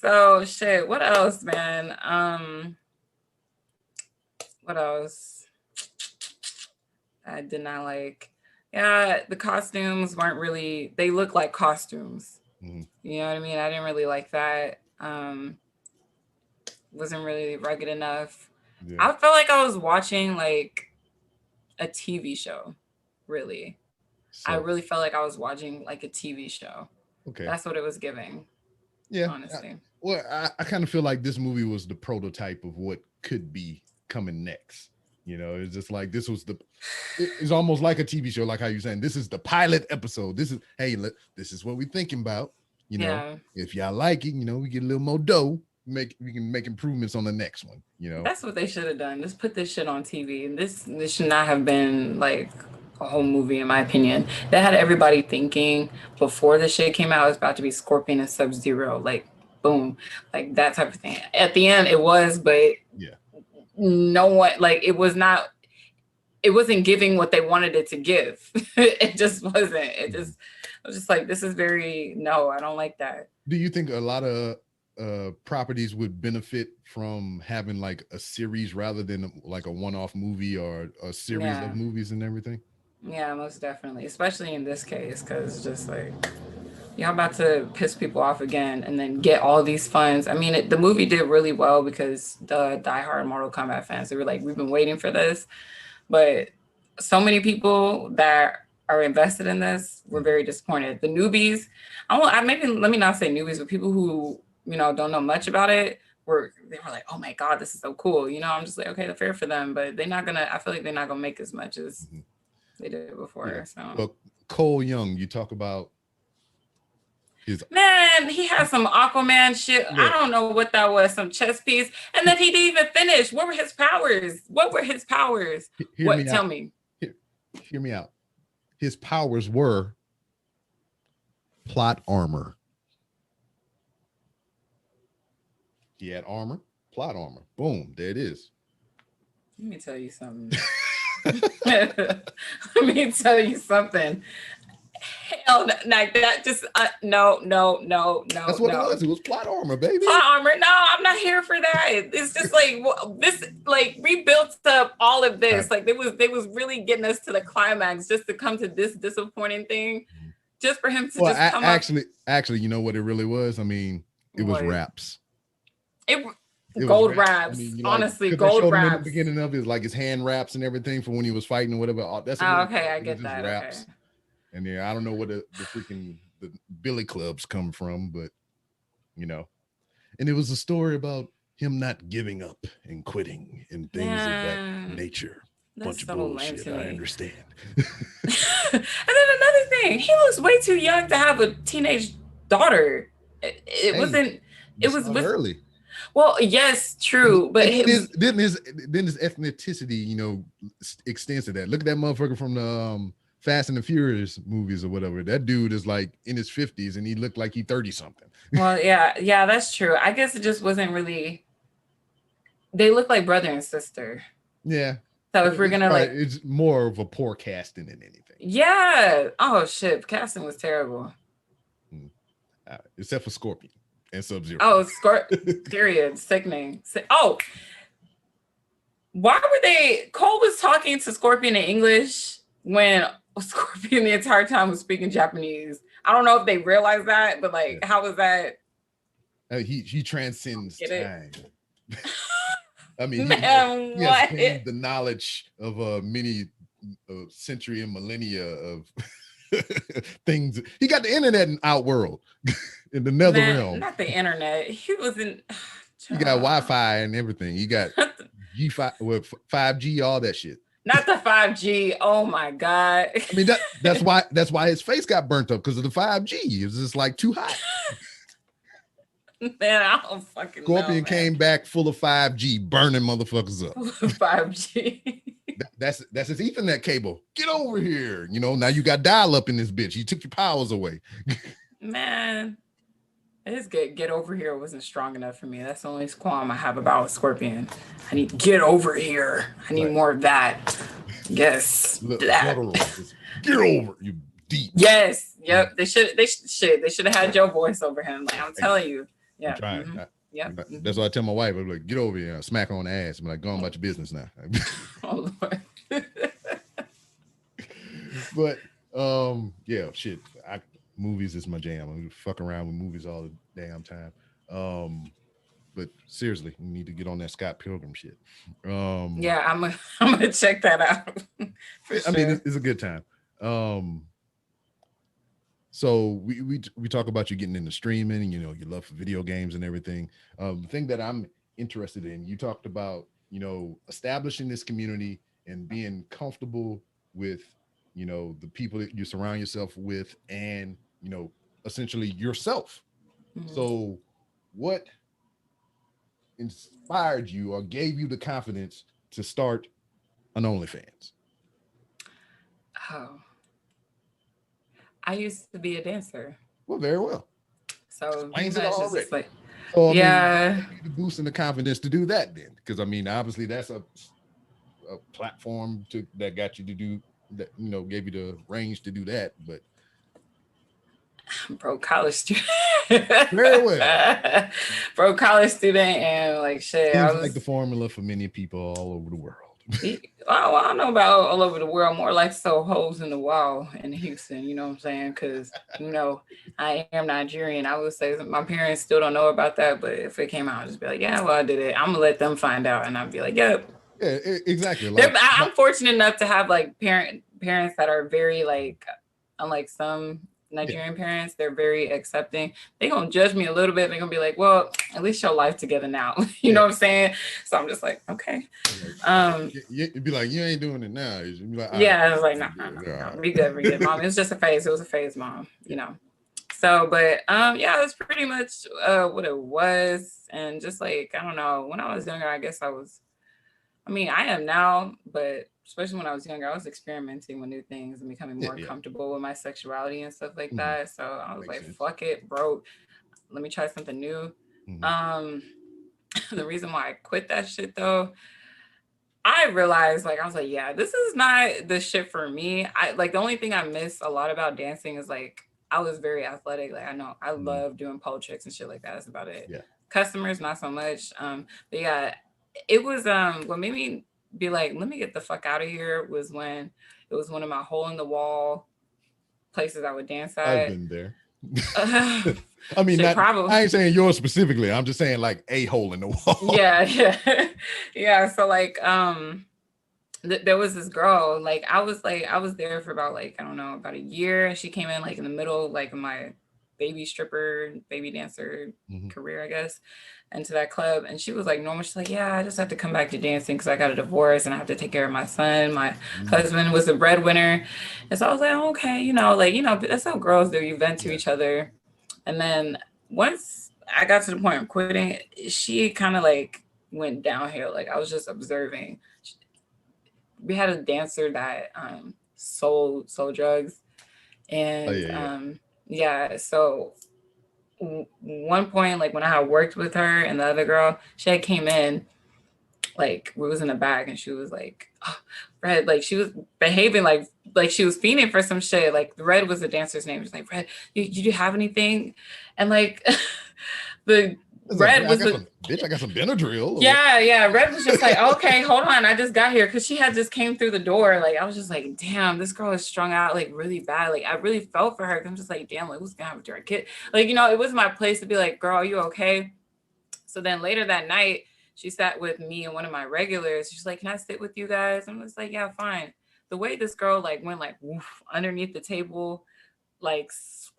So shit. What else, man? What else? I did not like. Yeah, the costumes weren't really. They look like costumes. You know what I mean? I didn't really like that. Wasn't really rugged enough. Yeah. I felt like I was watching like a TV show. Really, I really felt like I was watching like a TV show. Okay, that's what it was giving. Yeah, honestly. I kind of feel like this movie was the prototype of what could be coming next. It's just like this was it's almost like a TV show, like how you're saying this is the pilot episode. This is what we're thinking about. If y'all like it, we get a little more dough. We can make improvements on the next one. That's what they should have done. Just put this shit on TV. And this should not have been like a whole movie, in my opinion. That had everybody thinking before the shit came out, it was about to be Scorpion and Sub-Zero. Like, boom, like that type of thing. At the end, it was, but no one, like, it wasn't giving what they wanted it to give. It just wasn't. I was just like, this is no, I don't like that. Do you think a lot of properties would benefit from having like a series rather than like a one-off movie or a series of movies and everything? Yeah, most definitely, especially in this case, because it's just like y'all about to piss people off again and then get all these funds. I mean, the movie did really well because the diehard Mortal Kombat fans, they were like, we've been waiting for this. But so many people that are invested in this were very disappointed. The newbies, maybe let me not say newbies, but people who, you know, don't know much about it they were like, oh my God, this is so cool. You know, I'm just like, okay, the fair for them, but I feel like they're not gonna make as much as they did before. Yeah. So well, Cole Young, you talk about man, he had some Aquaman shit. Look, I don't know what that was, some chess piece. And then he didn't even finish. What were his powers? Tell me. Hear me out. His powers were plot armor. He had armor, plot armor. Boom, there it is. Let me tell you something. Hell, like that. Just no. That's what it was. It was plot armor, baby. Plot armor. No, I'm not here for that. It's just like this. Like we built up all of this. Right. Like they was really getting us to the climax just to come to this disappointing thing, just for him to come Actually, you know what it really was? I mean, it was raps. It gold raps. I mean, honestly, gold raps. In the beginning of it, like his hand wraps and everything for when he was fighting or whatever. That's okay. I get that. Raps. Okay. And yeah, I don't know where the freaking the billy clubs come from, but you know, and it was a story about him not giving up and quitting and things of that nature. Bunch of bullshit. I understand. And then another thing, he looks way too young to have a teenage daughter. It was early. Well, yes, true, but then his ethnicity, you know, extends to that. Look at that motherfucker from the Fast and the Furious movies or whatever. That dude is like in his 50s and he looked like he 30 something. Well, yeah, that's true. I guess it just wasn't really. They look like brother and sister. Yeah. So if we're gonna it's more of a poor casting than anything. Yeah. Oh shit, casting was terrible. Except for Scorpion and Sub-Zero. Oh, period. Sickening. Oh, why were they? Cole was talking to Scorpion in English when Scorpion the entire time was speaking Japanese. I don't know if they realized that, but like, how was that? He transcends time. I mean, man, he has gained the knowledge of many century and millennia of things. He got the internet in Outworld, in the nether realm. Not the internet. He was in. You got Wi-Fi and everything. You got G5 with 5G, all that shit. Not the 5G. Oh my God. I mean, that's why his face got burnt up, because of the 5G. It was just like too hot. Man, I don't fucking Scorpion know, came back full of 5G, burning motherfuckers up. 5G. That's his Ethernet cable. Get over here. You know, now you got dial up in this bitch. You took your powers away. Man, his get over here wasn't strong enough for me. That's the only qualm I have about Scorpion. I need get over here. I need more of that. Yes. Get over, you deep. Yes. Yep. They should have had your voice over him. Like, I'm telling you. Yeah. I'm trying. Mm-hmm. Yep. That's why I tell my wife, I'm like, get over here, smack her on the ass. I'm like, go on about your business now. Oh Lord. But yeah, shit. Movies is my jam. I fuck around with movies all the damn time. But seriously, we need to get on that Scott Pilgrim shit. Yeah, I'm gonna check that out. I mean, it's a good time. So we talk about you getting into streaming, and you know, your love for video games and everything. The thing that I'm interested in, you talked about, you know, establishing this community and being comfortable with, you know, the people that you surround yourself with, and, you know, essentially yourself. Mm-hmm. So what inspired you or gave you the confidence to start an OnlyFans? Oh, I used to be a dancer. Well, very well. So explains it already. Like, so, yeah, the boosting the confidence to do that then, because I mean, obviously that's a platform that got you to do that, you know, gave you the range to do that. But I'm broke college student. Very well. Broke college student, and like shit. Seems like the formula for many people all over the world. Well, I don't know about all over the world. More like so holes in the wall in Houston. You know what I'm saying? Because you know I am Nigerian. I would say my parents still don't know about that, but if it came out, I'd just be like, yeah, well, I did it. I'm gonna let them find out, and I'd be like, yep. Yeah, exactly. I'm fortunate enough to have like parents parents that are very like, unlike some Nigerian parents, they're very accepting. They gonna judge me a little bit. They're gonna be like, well, at least your life together now. You know what I'm saying? So I'm just like, okay. You'd be like, you ain't doing it now. You'd be like, yeah, I was like, no, be good, mom. It was just a phase. It was a phase, mom. You know. So, but yeah, it was pretty much what it was, and just like I don't know, when I was younger, I guess I am now, but especially when I was younger, I was experimenting with new things and becoming more comfortable with my sexuality and stuff like that. So I was like, fuck it, bro. Let me try something new. The reason why I quit that shit though, I realized I was like, yeah, this is not the shit for me. The only thing I miss a lot about dancing is I was very athletic. Like I know I love doing pole tricks and shit like that. That's about it. Yeah. Customers, not so much. But yeah, it was what made me be like, let me get the fuck out of here was when it was one of my hole in the wall places I would dance at. I've been there. I mean, I ain't saying yours specifically. I'm just saying like a hole in the wall. Yeah. So there was this girl. I was there for about I don't know, about a year, and she came in in the middle of my baby dancer career, I guess, into that club. And she was normal. She's like, yeah, I just have to come back to dancing because I got a divorce and I have to take care of my son. My husband was a breadwinner. And so I was like, oh, okay, that's how girls do. You vent to each other. And then once I got to the point of quitting, she kind of went downhill. I was just observing. We had a dancer that sold drugs. And so one point, when I had worked with her and the other girl, she had came in, we was in the back, and she was like, oh, Red, she was behaving like she was fiending for some shit. Red was the dancer's name. She's like, Red, you do have anything? And the Red was bitch, I got some Benadryl. Yeah. Red was just like, okay, hold on, I just got here, because she had just came through the door. I was just like, damn, this girl is strung out really bad. I really felt for her. I'm just like, damn, what's gonna happen to her kid? It was my place to be like, girl, are you okay? So then later that night, she sat with me and one of my regulars. She's like, can I sit with you guys? I'm just like, yeah, fine. The way this girl went woof, underneath the table,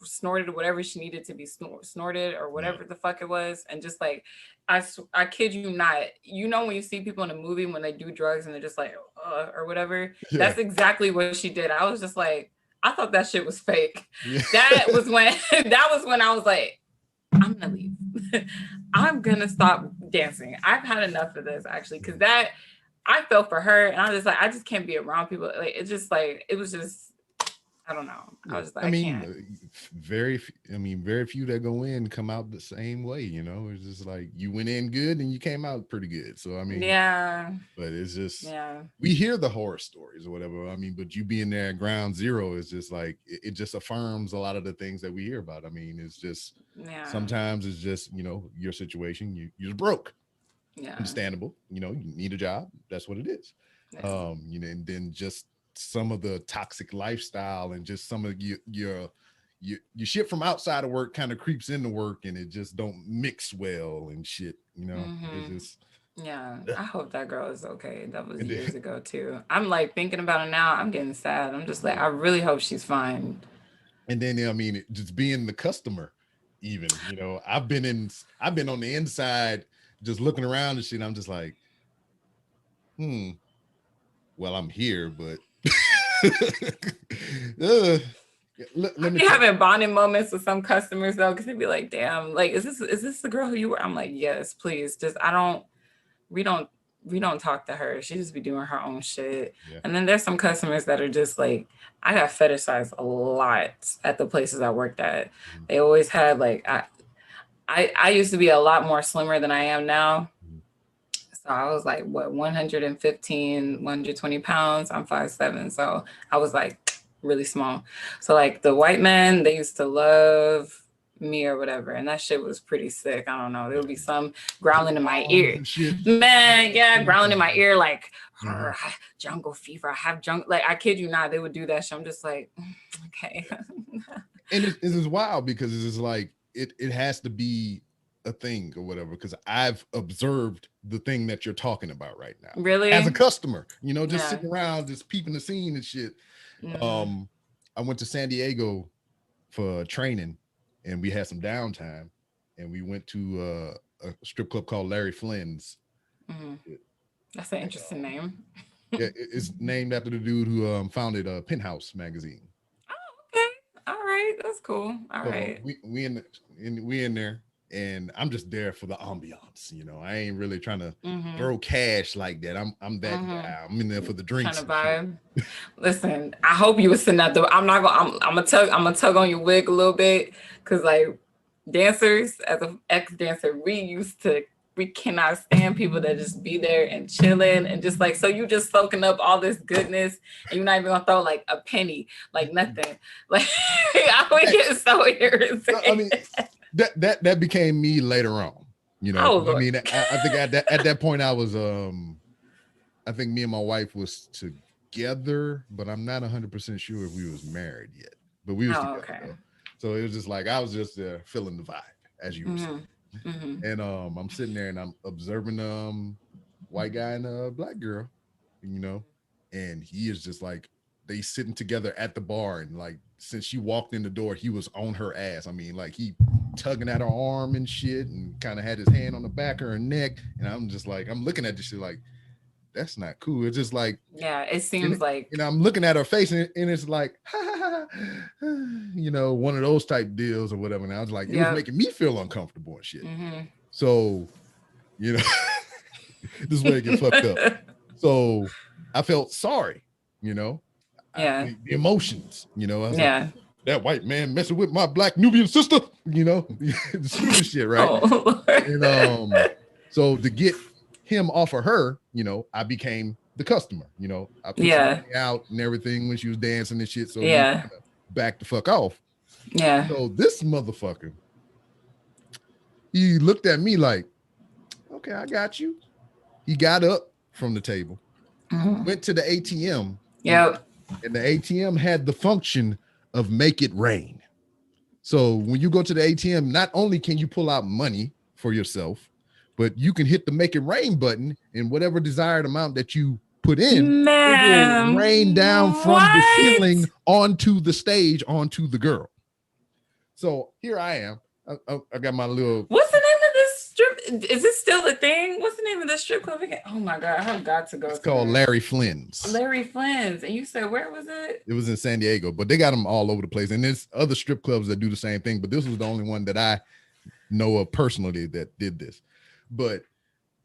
snorted whatever she needed to be snorted or whatever the fuck it was. And just I kid you not, when you see people in a movie when they do drugs and they're just or whatever, that's exactly what she did. I was just like, I thought that shit was fake. That was when I was like, I'm gonna leave. I'm gonna stop dancing. I've had enough of this, actually, because I felt for her, and I was just like, I just can't be around people. It's just it was just, I don't know. I was just like, I can't. Very few that go in come out the same way. It's just you went in good and you came out pretty good. So but it's just we hear the horror stories or whatever. But you being there at ground zero is just it just affirms a lot of the things that we hear about. It's just sometimes it's just your situation. You're just broke. Yeah, understandable. You need a job. That's what it is. And then just some of the toxic lifestyle and just some of your shit from outside of work kind of creeps into work, and it just don't mix well and shit. It's just, I hope that girl is okay. That was years ago too. I'm thinking about it now, I'm getting sad. I'm just I really hope she's fine. And then just being the customer, even I've been on the inside just looking around and shit. I'm just like, well, I'm here, but let me having bonding moments with some customers though, because they'd be like, damn, is this the girl who you were? I'm like, yes, please. Just we don't talk to her. She just be doing her own shit. And then there's some customers that are just I got fetishized a lot at the places I worked at. They always had I used to be a lot more slimmer than I am now. So I was 115, 120 pounds. I'm 5'7". So I was really small. So the white men, they used to love me or whatever. And that shit was pretty sick. I don't know. There would be some growling in my ear. Man, growling in my ear jungle fever. I have jungle. I kid you not, they would do that shit. I'm just like, okay. And it is wild because it's just it has to be a thing or whatever, because I've observed the thing that you're talking about right now. Really? As a customer, just sitting around, just peeping the scene and shit. I went to San Diego for training, and we had some downtime, and we went to a strip club called Larry Flynn's. That's an interesting name. Yeah, it's named after the dude who founded Penthouse magazine. Oh, okay. All right. That's cool. All So right. we in there, and I'm just there for the ambiance. You know, I ain't really trying to throw cash like that. I'm that guy. I'm in there for the drinks. Trying to vibe. Listen, I hope you was sitting at the. I'm gonna tug on your wig a little bit, because like dancers, as an ex-dancer, we cannot stand people that just be there and chilling and just like, so you just soaking up all this goodness and you're not even gonna throw like a penny, like nothing. Like I would get so irritated. I mean, that became me later on. You know, I mean, I think at that point I was I think me and my wife was together, but I'm not 100% sure if we was married yet. But we was together. Okay. So it was just like I was just feeling the vibe, as you were saying. And I'm sitting there and I'm observing white guy and a black girl, you know, and he is just like, they sitting together at the bar, and like since she walked in the door, he was on her ass. I mean, like he tugging at her arm and shit, and kind of had his hand on the back of her neck. And I'm just like, I'm looking at this shit like, that's not cool. It's just like, yeah, it seems like, you know, I'm looking at her face and it's like, you know, one of those type deals or whatever. And I was like, it was making me feel uncomfortable and shit. So, you know, this is where it gets fucked up. So I felt sorry, you know, the emotions, you know, I was like, that white man messing with my black Nubian sister, you know, the stupid shit, right? Oh, and so to get him off of her, you know, I became the customer, you know, I put somebody out and everything when she was dancing and shit. So back the fuck off. Yeah. So this motherfucker, he looked at me like, okay, I got you. He got up from the table, went to the ATM. Yep. And the ATM had the function of make it rain. So when you go to the ATM, not only can you pull out money for yourself, but you can hit the make it rain button, and whatever desired amount that you put in, it will rain down from the ceiling onto the stage, onto the girl. So here I am. I got my little. What's the name of this strip? Is this still a thing? What's the name of this strip club again? Oh my God, I have got to go. It's called Larry Flynn's. Larry Flynn's. And you said, where was it? It was in San Diego, but they got them all over the place. And there's other strip clubs that do the same thing, but this was the only one that I know of personally that did this. But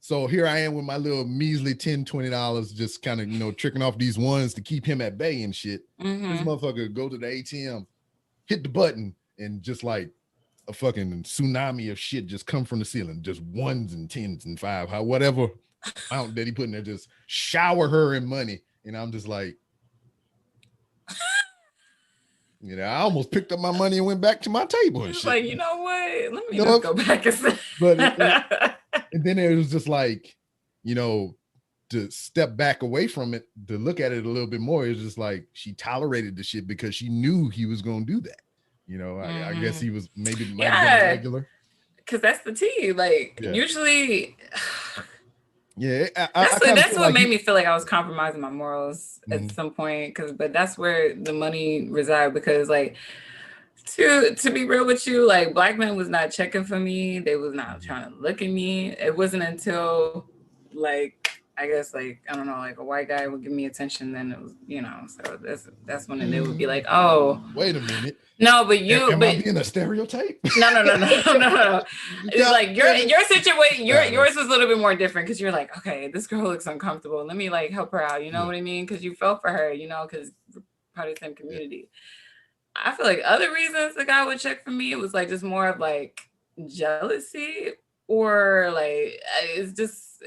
so here I am with my little measly $10, $20, just kind of, you know, tricking off these ones to keep him at bay and shit. This motherfucker go to the ATM, hit the button, and just like a fucking tsunami of shit just come from the ceiling, just ones and tens and five, whatever amount that he put in there, just shower her in money. And I'm just like, you know, I almost picked up my money and went back to my table and shit. Like, you know what? Let me just go back and say. But and then it was just like, you know, to step back away from it, to look at it a little bit more, it's just like she tolerated the shit because she knew he was going to do that. You know, I guess he was maybe might have been regular. Because that's the tea. Like, usually. Yeah, that's what made me feel like I was compromising my morals at some point. But that's where the money reside. Because, like, to be real with you, like, black men was not checking for me. They was not trying to look at me. It wasn't until, like, I guess, like, I don't know, like a white guy would give me attention, then it was, you know, so that's when they would be like, oh, wait a minute. No, but you am I being a stereotype? No. It's like your situation, yours was a little bit more different because you're like, okay, this girl looks uncomfortable. Let me like help her out. You know what I mean? Because you felt for her, you know, because we're part of the same community. I feel like other reasons the guy would check for me, it was like just more of like jealousy, or like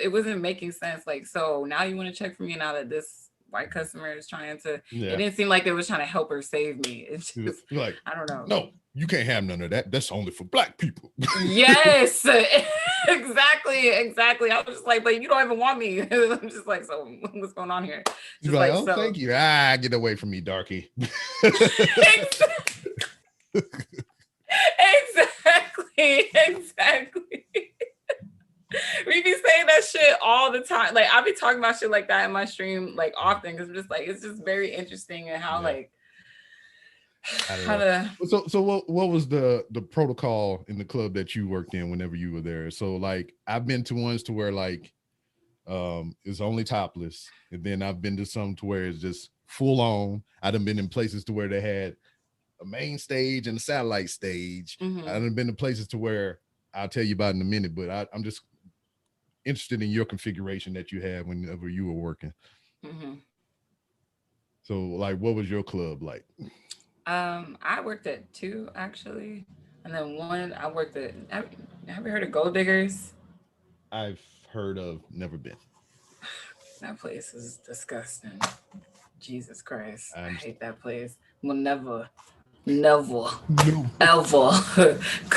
it wasn't making sense. Like, so now you want to check for me now that this white customer is trying to, it didn't seem like they was trying to help her save me. It's just like, I don't know. No, you can't have none of that. That's only for black people. Yes, exactly. I was just like, but you don't even want me. I'm just like, so what's going on here? She's like, oh, thank you. Get away from me, darky. Exactly. We be saying that shit all the time. Like I be talking about shit like that in my stream like often because I'm just like it's just very interesting and how like how to. So what was the protocol in the club that you worked in whenever you were there? So like I've been to ones to where like it's only topless, and then I've been to some to where it's just full on. I've been in places to where they had a main stage and a satellite stage. I've been to places to where I'll tell you about in a minute, but I'm just interested in your configuration that you had whenever you were working. So like what was your club like? I worked at 2 actually, and then one I worked at. Have you heard of Gold Diggers? I've heard of, never been. That place is disgusting. Jesus Christ, I hate that place. Will never ever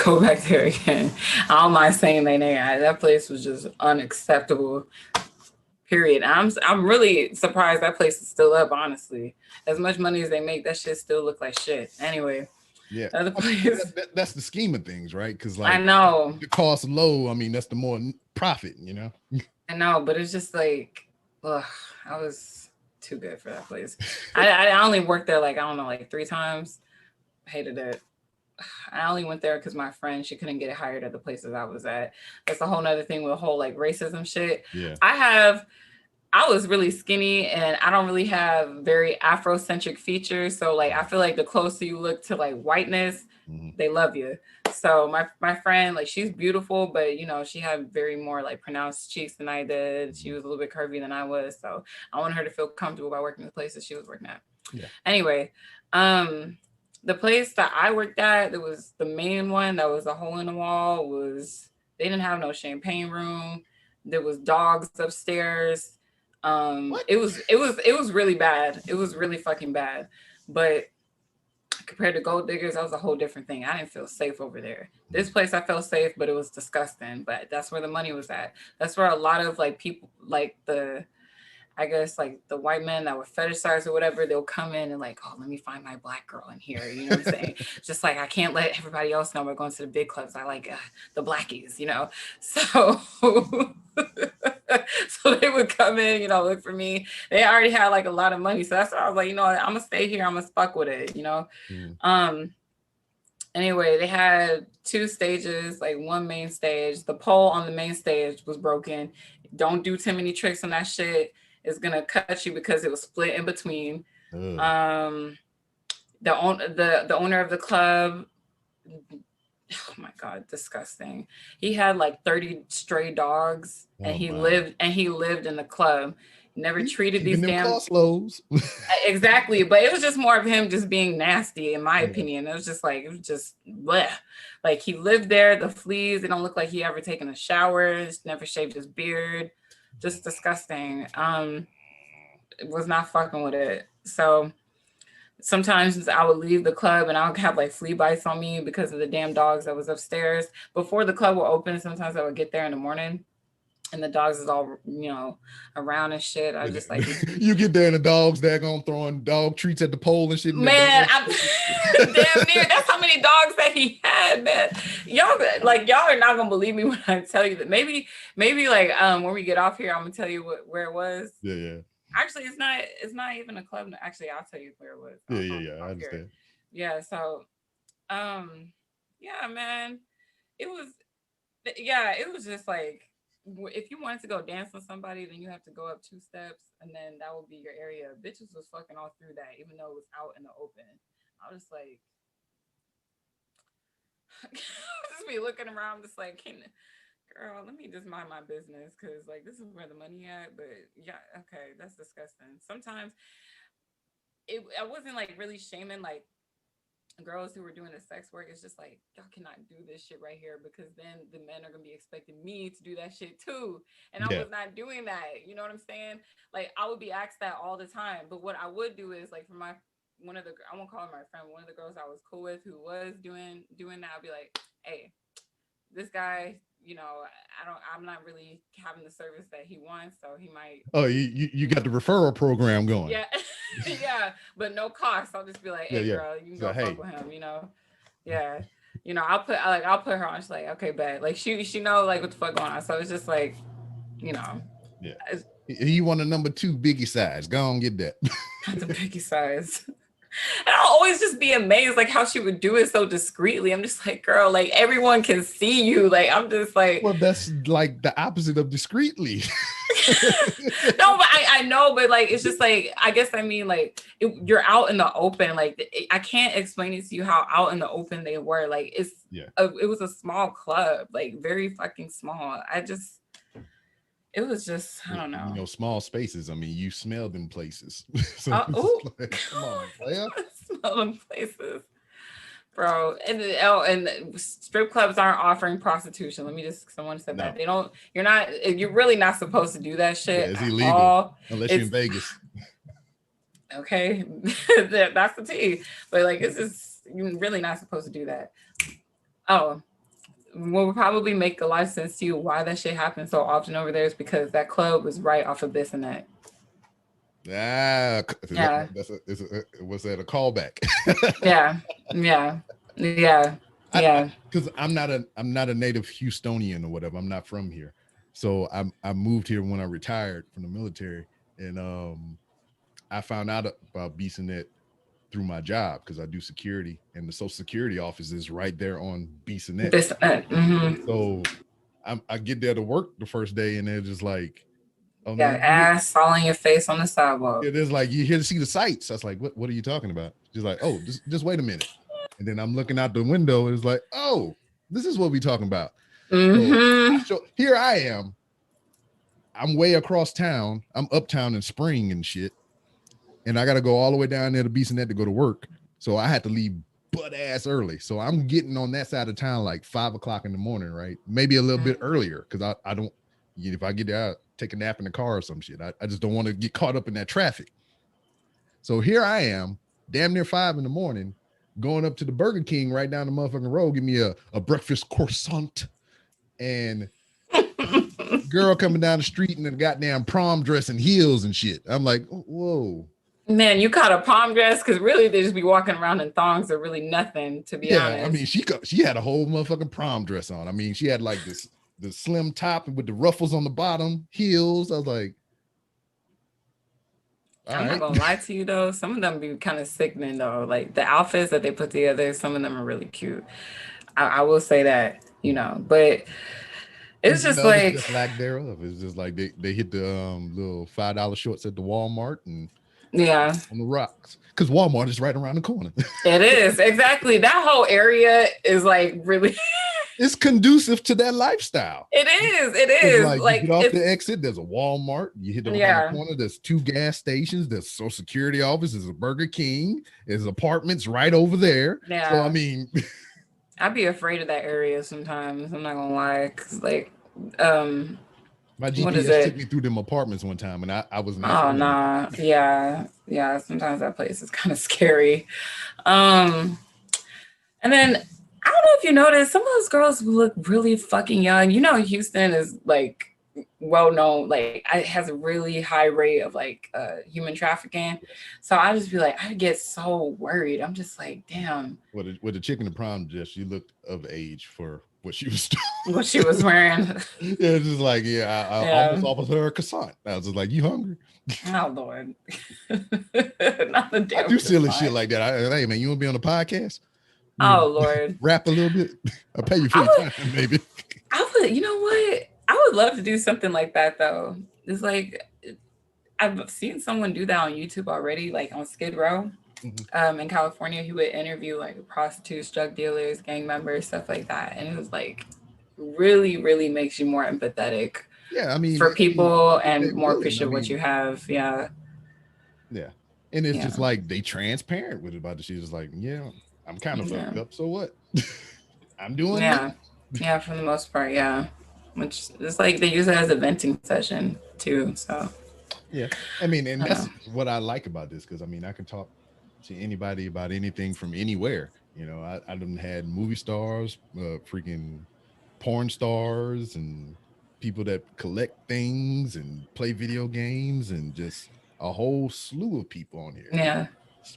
go back there again. I don't mind saying their name. That place was just unacceptable. Period. I'm really surprised that place is still up. Honestly, as much money as they make, that shit still look like shit. Anyway, yeah, the other place, that's the scheme of things, right? Because like I know the cost low. I mean, that's the more profit, you know. I know, but it's just like, ugh, I was too good for that place. I only worked there like I don't know, like 3 times. Hated it. I only went there because my friend, she couldn't get hired at the places I was at. That's a whole nother thing with the whole like racism shit. Yeah. I was really skinny and I don't really have very Afrocentric features. So like, I feel like the closer you look to like whiteness, they love you. So my friend, like she's beautiful, but you know, she had very more like pronounced cheeks than I did. She was a little bit curvy than I was. So I wanted her to feel comfortable by working in the places she was working at. Yeah. Anyway, the place that I worked at, that was the main one that was a hole in the wall, they didn't have no champagne room. There was dogs upstairs. It was really bad. It was really fucking bad. But compared to Gold Diggers, that was a whole different thing. I didn't feel safe over there. This place I felt safe, but it was disgusting. But that's where the money was at. That's where a lot of like people like I guess like the white men that were fetishized or whatever, they'll come in and like, oh, let me find my black girl in here. You know what I'm saying? Just like, I can't let everybody else know we're going to the big clubs. I like the blackies, you know? So, so they would come in, you know, look for me. They already had like a lot of money. So that's why I was like, you know what? I'm going to stay here. I'm going to fuck with it, you know? Anyway, they had 2 stages, like one main stage. The pole on the main stage was broken. Don't do too many tricks on that shit. Is gonna cut you because it was split in between. The owner of the club, oh my god, disgusting. He had like 30 stray dogs, and he lived in the club. Never treated these damn exactly, but it was just more of him just being nasty, in my opinion. It was just bleh. Like he lived there. The fleas, they don't look like he ever taken a shower. Never shaved his beard. Just disgusting. Was not fucking with it. So sometimes I would leave the club and I would have like flea bites on me because of the damn dogs that was upstairs. Before the club will open, sometimes I would get there in the morning and the dogs is all, you know, around and shit. I just like you get there and the dogs daggone throwing dog treats at the pole and shit. Man, I'm damn near. That's how many dogs that he had, man. Y'all are not gonna believe me when I tell you that. Maybe like when we get off here, I'm gonna tell you where it was. Yeah. Actually, it's not even a club. Actually, I'll tell you where it was. Yeah. I understand. Yeah. So, yeah, man, it was just like, if you wanted to go dance with somebody, then you have to go up 2 steps and then that would be your area. Bitches was fucking all through that, even though it was out in the open. I was just like, just be looking around, just like, girl, let me just mind my business, because like this is where the money at. But yeah, okay, that's disgusting. Sometimes I wasn't like really shaming like girls who were doing the sex work. It's just like, y'all cannot do this shit right here, because then the men are gonna be expecting me to do that shit too, and I was not doing that. You know what I'm saying? Like I would be asked that all the time. But what I would do is like, for I won't call her my friend, one of the girls I was cool with who was doing that, I'd be like, hey, this guy, you know, I'm not really having the service that he wants, so he might. Oh, you got the referral program going. Yeah. Yeah, but no cost. I'll just be like, hey girl, you can go fuck with him, you know. Yeah. you know, I'll put her on. She's like, okay, bet. Like she know like what the fuck going on. So it's just like, you know, Yeah. He want a number 2 Biggie size. Go on, get that. the Biggie size. And I'll always just be amazed like how she would do it so discreetly. I'm just like, girl, like everyone can see you. Like I'm just like, well, that's like the opposite of discreetly. no, but I know, but like it's just like I guess I mean like you're out in the open. Like I can't explain it to you how out in the open they were. Like it was a small club, like very fucking small. It was just, I don't know. You know, small spaces. I mean, you smell them places. So like, come on, player. Smell them places, bro. And strip clubs aren't offering prostitution. Let me just, someone said that. You're really not supposed to do that shit. Yeah, it's illegal unless you're in Vegas. Okay, that's the tea. But like, you're really not supposed to do that. Oh. What would probably make a lot of sense to you why that shit happens so often over there is because that club was right off of Bissonnette. Yeah. Was that a callback? yeah. Because I'm not a native Houstonian or whatever. I'm not from here, so I moved here when I retired from the military, and I found out about Bissonnette through my job because I do security, and the Social Security office is right there on Bissonnette. Mm-hmm. So I get there to work the first day, and they're just like, "Oh, yeah, ass falling your face on the sidewalk." It is like you here to see the sights. I was like, "What are you talking about?" She's like, "Oh, just wait a minute." And then I'm looking out the window, and it's like, "Oh, this is what we talking about." Mm-hmm. So here I am. I'm way across town. I'm uptown in Spring and shit. And I got to go all the way down there to Bissonnette to go to work. So I had to leave butt ass early. So I'm getting on that side of town like 5 o'clock in the morning, right? Maybe a little bit earlier because I don't, if I get there, I'll take a nap in the car or some shit. I just don't want to get caught up in that traffic. So here I am, damn near 5 in the morning, going up to the Burger King right down the motherfucking road, give me a breakfast croissant, and girl coming down the street in a goddamn prom dress and heels and shit. I'm like, whoa. Man, you caught a prom dress because really they just be walking around in thongs are really nothing, to be honest. Yeah, I mean, she had a whole motherfucking prom dress on. I mean, she had like the slim top with the ruffles on the bottom, heels. I was like, I'm not gonna lie to you though. Some of them be kind of sickening though. Like the outfits that they put together, some of them are really cute. I will say that, you know, but it's just like it's just lack thereof. It's just like they hit the little $5 shorts at the Walmart and on the rocks, because Walmart is right around the corner. It is, exactly. That whole area is like really it's conducive to that lifestyle. It is. Like you get off the exit, there's a Walmart. You hit the corner, there's 2 gas stations, there's Social Security office, there's a Burger King, there's apartments right over there. Yeah. So I mean, I'd be afraid of that area sometimes. I'm not gonna lie, because like my GPS took me through them apartments one time, and I was not. Oh nah, yeah. Sometimes that place is kind of scary. And then I don't know if you noticed, some of those girls look really fucking young. You know, Houston is like well known, like it has a really high rate of like human trafficking. So I just be like, I get so worried. I'm just like, damn. With the chick in the prom dress, she looked of age for what she was doing. What she was wearing. Yeah, it's just like, I almost offered her a croissant. I was just like, you hungry? Oh Lord. Not the damn I do silly shit like that. Hey man, you want to be on the podcast? Oh Lord. Rap a little bit. I'll pay you for your time, maybe. I would, you know what? I would love to do something like that though. It's like I've seen someone do that on YouTube already, like on Skid Row. In California, he would interview like prostitutes, drug dealers, gang members, stuff like that. And it was like really, really makes you more empathetic. Yeah, I mean, for people and more appreciative of what you have. Yeah. Yeah. And it's just like they transparent with it about the shit. It's like, yeah, I'm kind of fucked up. So what? I'm doing it. Yeah, for the most part, yeah. Which is like they use it as a venting session too. So yeah. I mean, and that's what I like about this, because I mean I can talk to anybody about anything from anywhere. You know, I done had movie stars, freaking porn stars, and people that collect things and play video games, and just a whole slew of people on here. Yeah,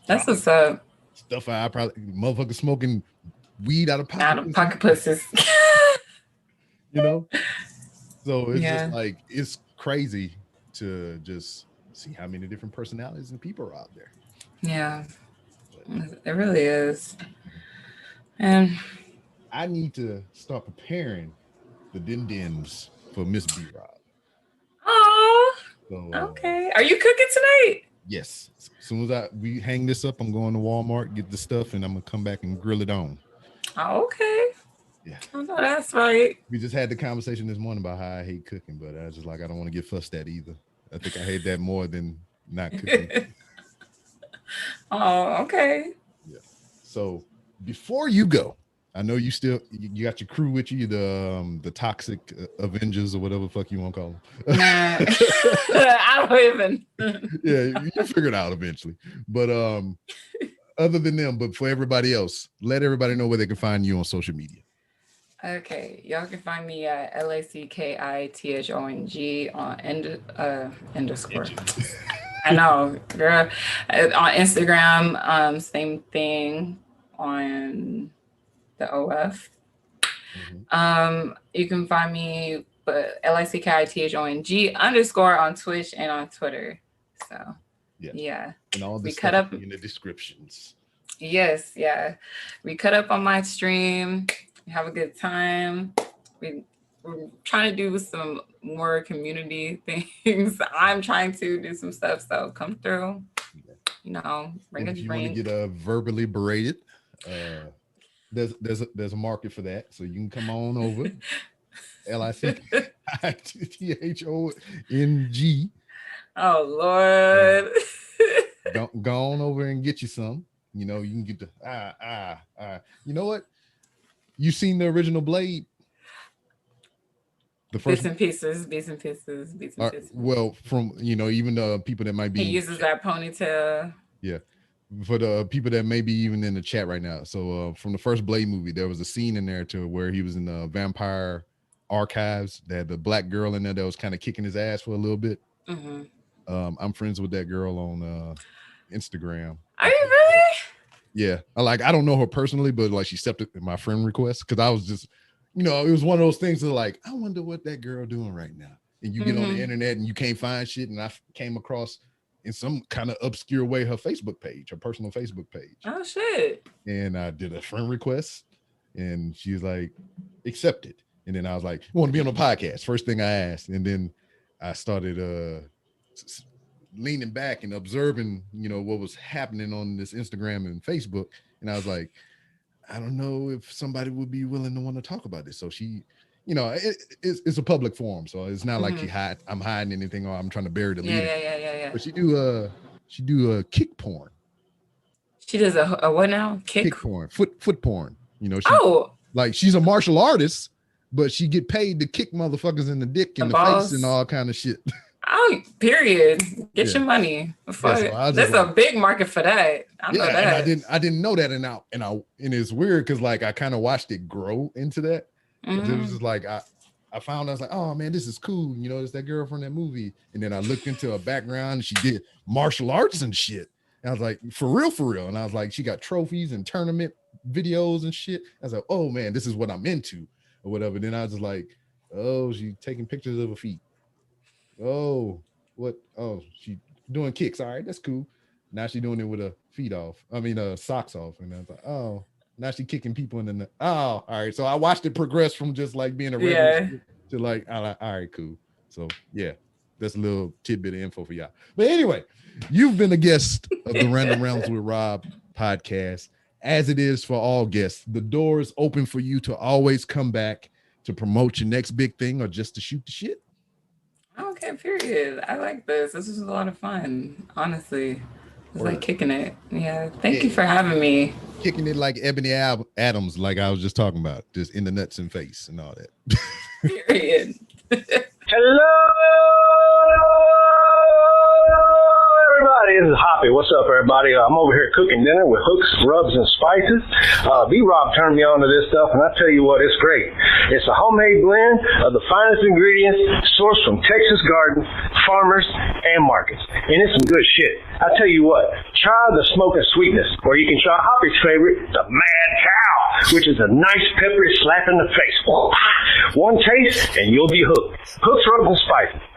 that's what's up. Stuff I probably motherfucker smoking weed out of pocket. Out of pocket pussies. You know? So it's Yeah. just like, it's crazy to just see how many different personalities and people are out there. Yeah, it really is. And I need to start preparing the din-dins for Miss B Rob. oh, So, okay. Are you cooking tonight? Yes. As soon as we hang this up, I'm going to Walmart, get the stuff, and I'm gonna come back and grill it on. Oh, okay. Yeah. I know that's right. We just had the conversation this morning about how I hate cooking, but I was just like, I don't want to get fussed at either. I think I hate that more than not cooking. Oh, okay. Yeah. So before you go, I know you got your crew with you, the toxic Avengers or whatever the fuck you want to call them. Nah, I don't even. Yeah, you figure it out eventually. But other than them, but for everybody else, let everybody know where they can find you on social media. Okay, y'all can find me at LickiThong on underscore. I know, girl. On Instagram, same thing on the OF. Mm-hmm. You can find me, but LickiThong _ on Twitch and on Twitter. So yeah. And all this we cut up in the descriptions. Yes, yeah. We cut up on my stream. We have a good time. We're trying to do some more community things. I'm trying to do some stuff, so come through. You know, bring and a if you drink. want to get verbally berated, there's a market for that. So you can come on over. LickiThong. Oh Lord. Go on over and get you some. You know, you can get the You know what? You seen the original Blade? The first bits and pieces. Well, from even the people that might be he uses that ponytail. Yeah. For the people that may be even in the chat right now. So from the first Blade movie, there was a scene in there where he was in the vampire archives. They had the black girl in there that was kind of kicking his ass for a little bit. Mm-hmm. I'm friends with that girl on Instagram. Are you really? Yeah. I don't know her personally, but like she accepted my friend request because I was just, it was one of those things that like, I wonder what that girl doing right now. And you get on the internet and you can't find shit. And I came across in some kind of obscure way her Facebook page, her personal Facebook page. Oh shit. And I did a friend request and she's like, accepted. And then I was like, you want to be on a podcast? First thing I asked. And then I started leaning back and observing, what was happening on this Instagram and Facebook. And I was like, I don't know if somebody would be willing to want to talk about this. So she, it's a public forum. So it's not like I'm hiding anything or I'm trying to bury the lead. Yeah. But she do a kick porn. She does a what now? Kick porn, foot porn. She's a martial artist, but she get paid to kick motherfuckers in the dick and the face and all kind of shit. Oh, period. Get your money. There's a big market for that. I know that. And I didn't know that, and it's weird because like I kind of watched it grow into that. It was just like I found, I was like, oh man, this is cool. It's that girl from that movie. And then I looked into her background and she did martial arts and shit. And I was like, for real. And I was like, she got trophies and tournament videos and shit. I was like, oh man, this is what I'm into or whatever. Then I was just like, oh, she taking pictures of her feet. Oh, what? Oh, she doing kicks. All right, that's cool. Now she doing it with her feet off. Socks off. And I was like, oh, now she kicking people in the. Oh, all right. So I watched it progress from just like being a regular to like, all right, cool. So yeah, that's a little tidbit of info for y'all. But anyway, you've been a guest of the Random Realms with Rob podcast, as it is for all guests. The door is open for you to always come back to promote your next big thing or just to shoot the shit. Okay, period. I like this. This was a lot of fun, honestly. It's like kicking it. Yeah. Thank you for having me. Kicking it like Ebony Adams, like I was just talking about, just in the nuts and face and all that. Period. Hello, everybody. This is Hoppy. What's up, everybody? I'm over here cooking dinner with hooks, rubs, and spices. B-Rob turned me on to this stuff, and I tell you what, it's great. It's a homemade blend of the finest ingredients sourced from Texas gardens, farmers, and markets. And it's some good shit. I tell you what, try the Smoke and Sweetness, or you can try Hoppy's favorite, the Mad Cow, which is a nice peppery slap in the face. One taste, and you'll be hooked. Hooks, Rubs, and Spices.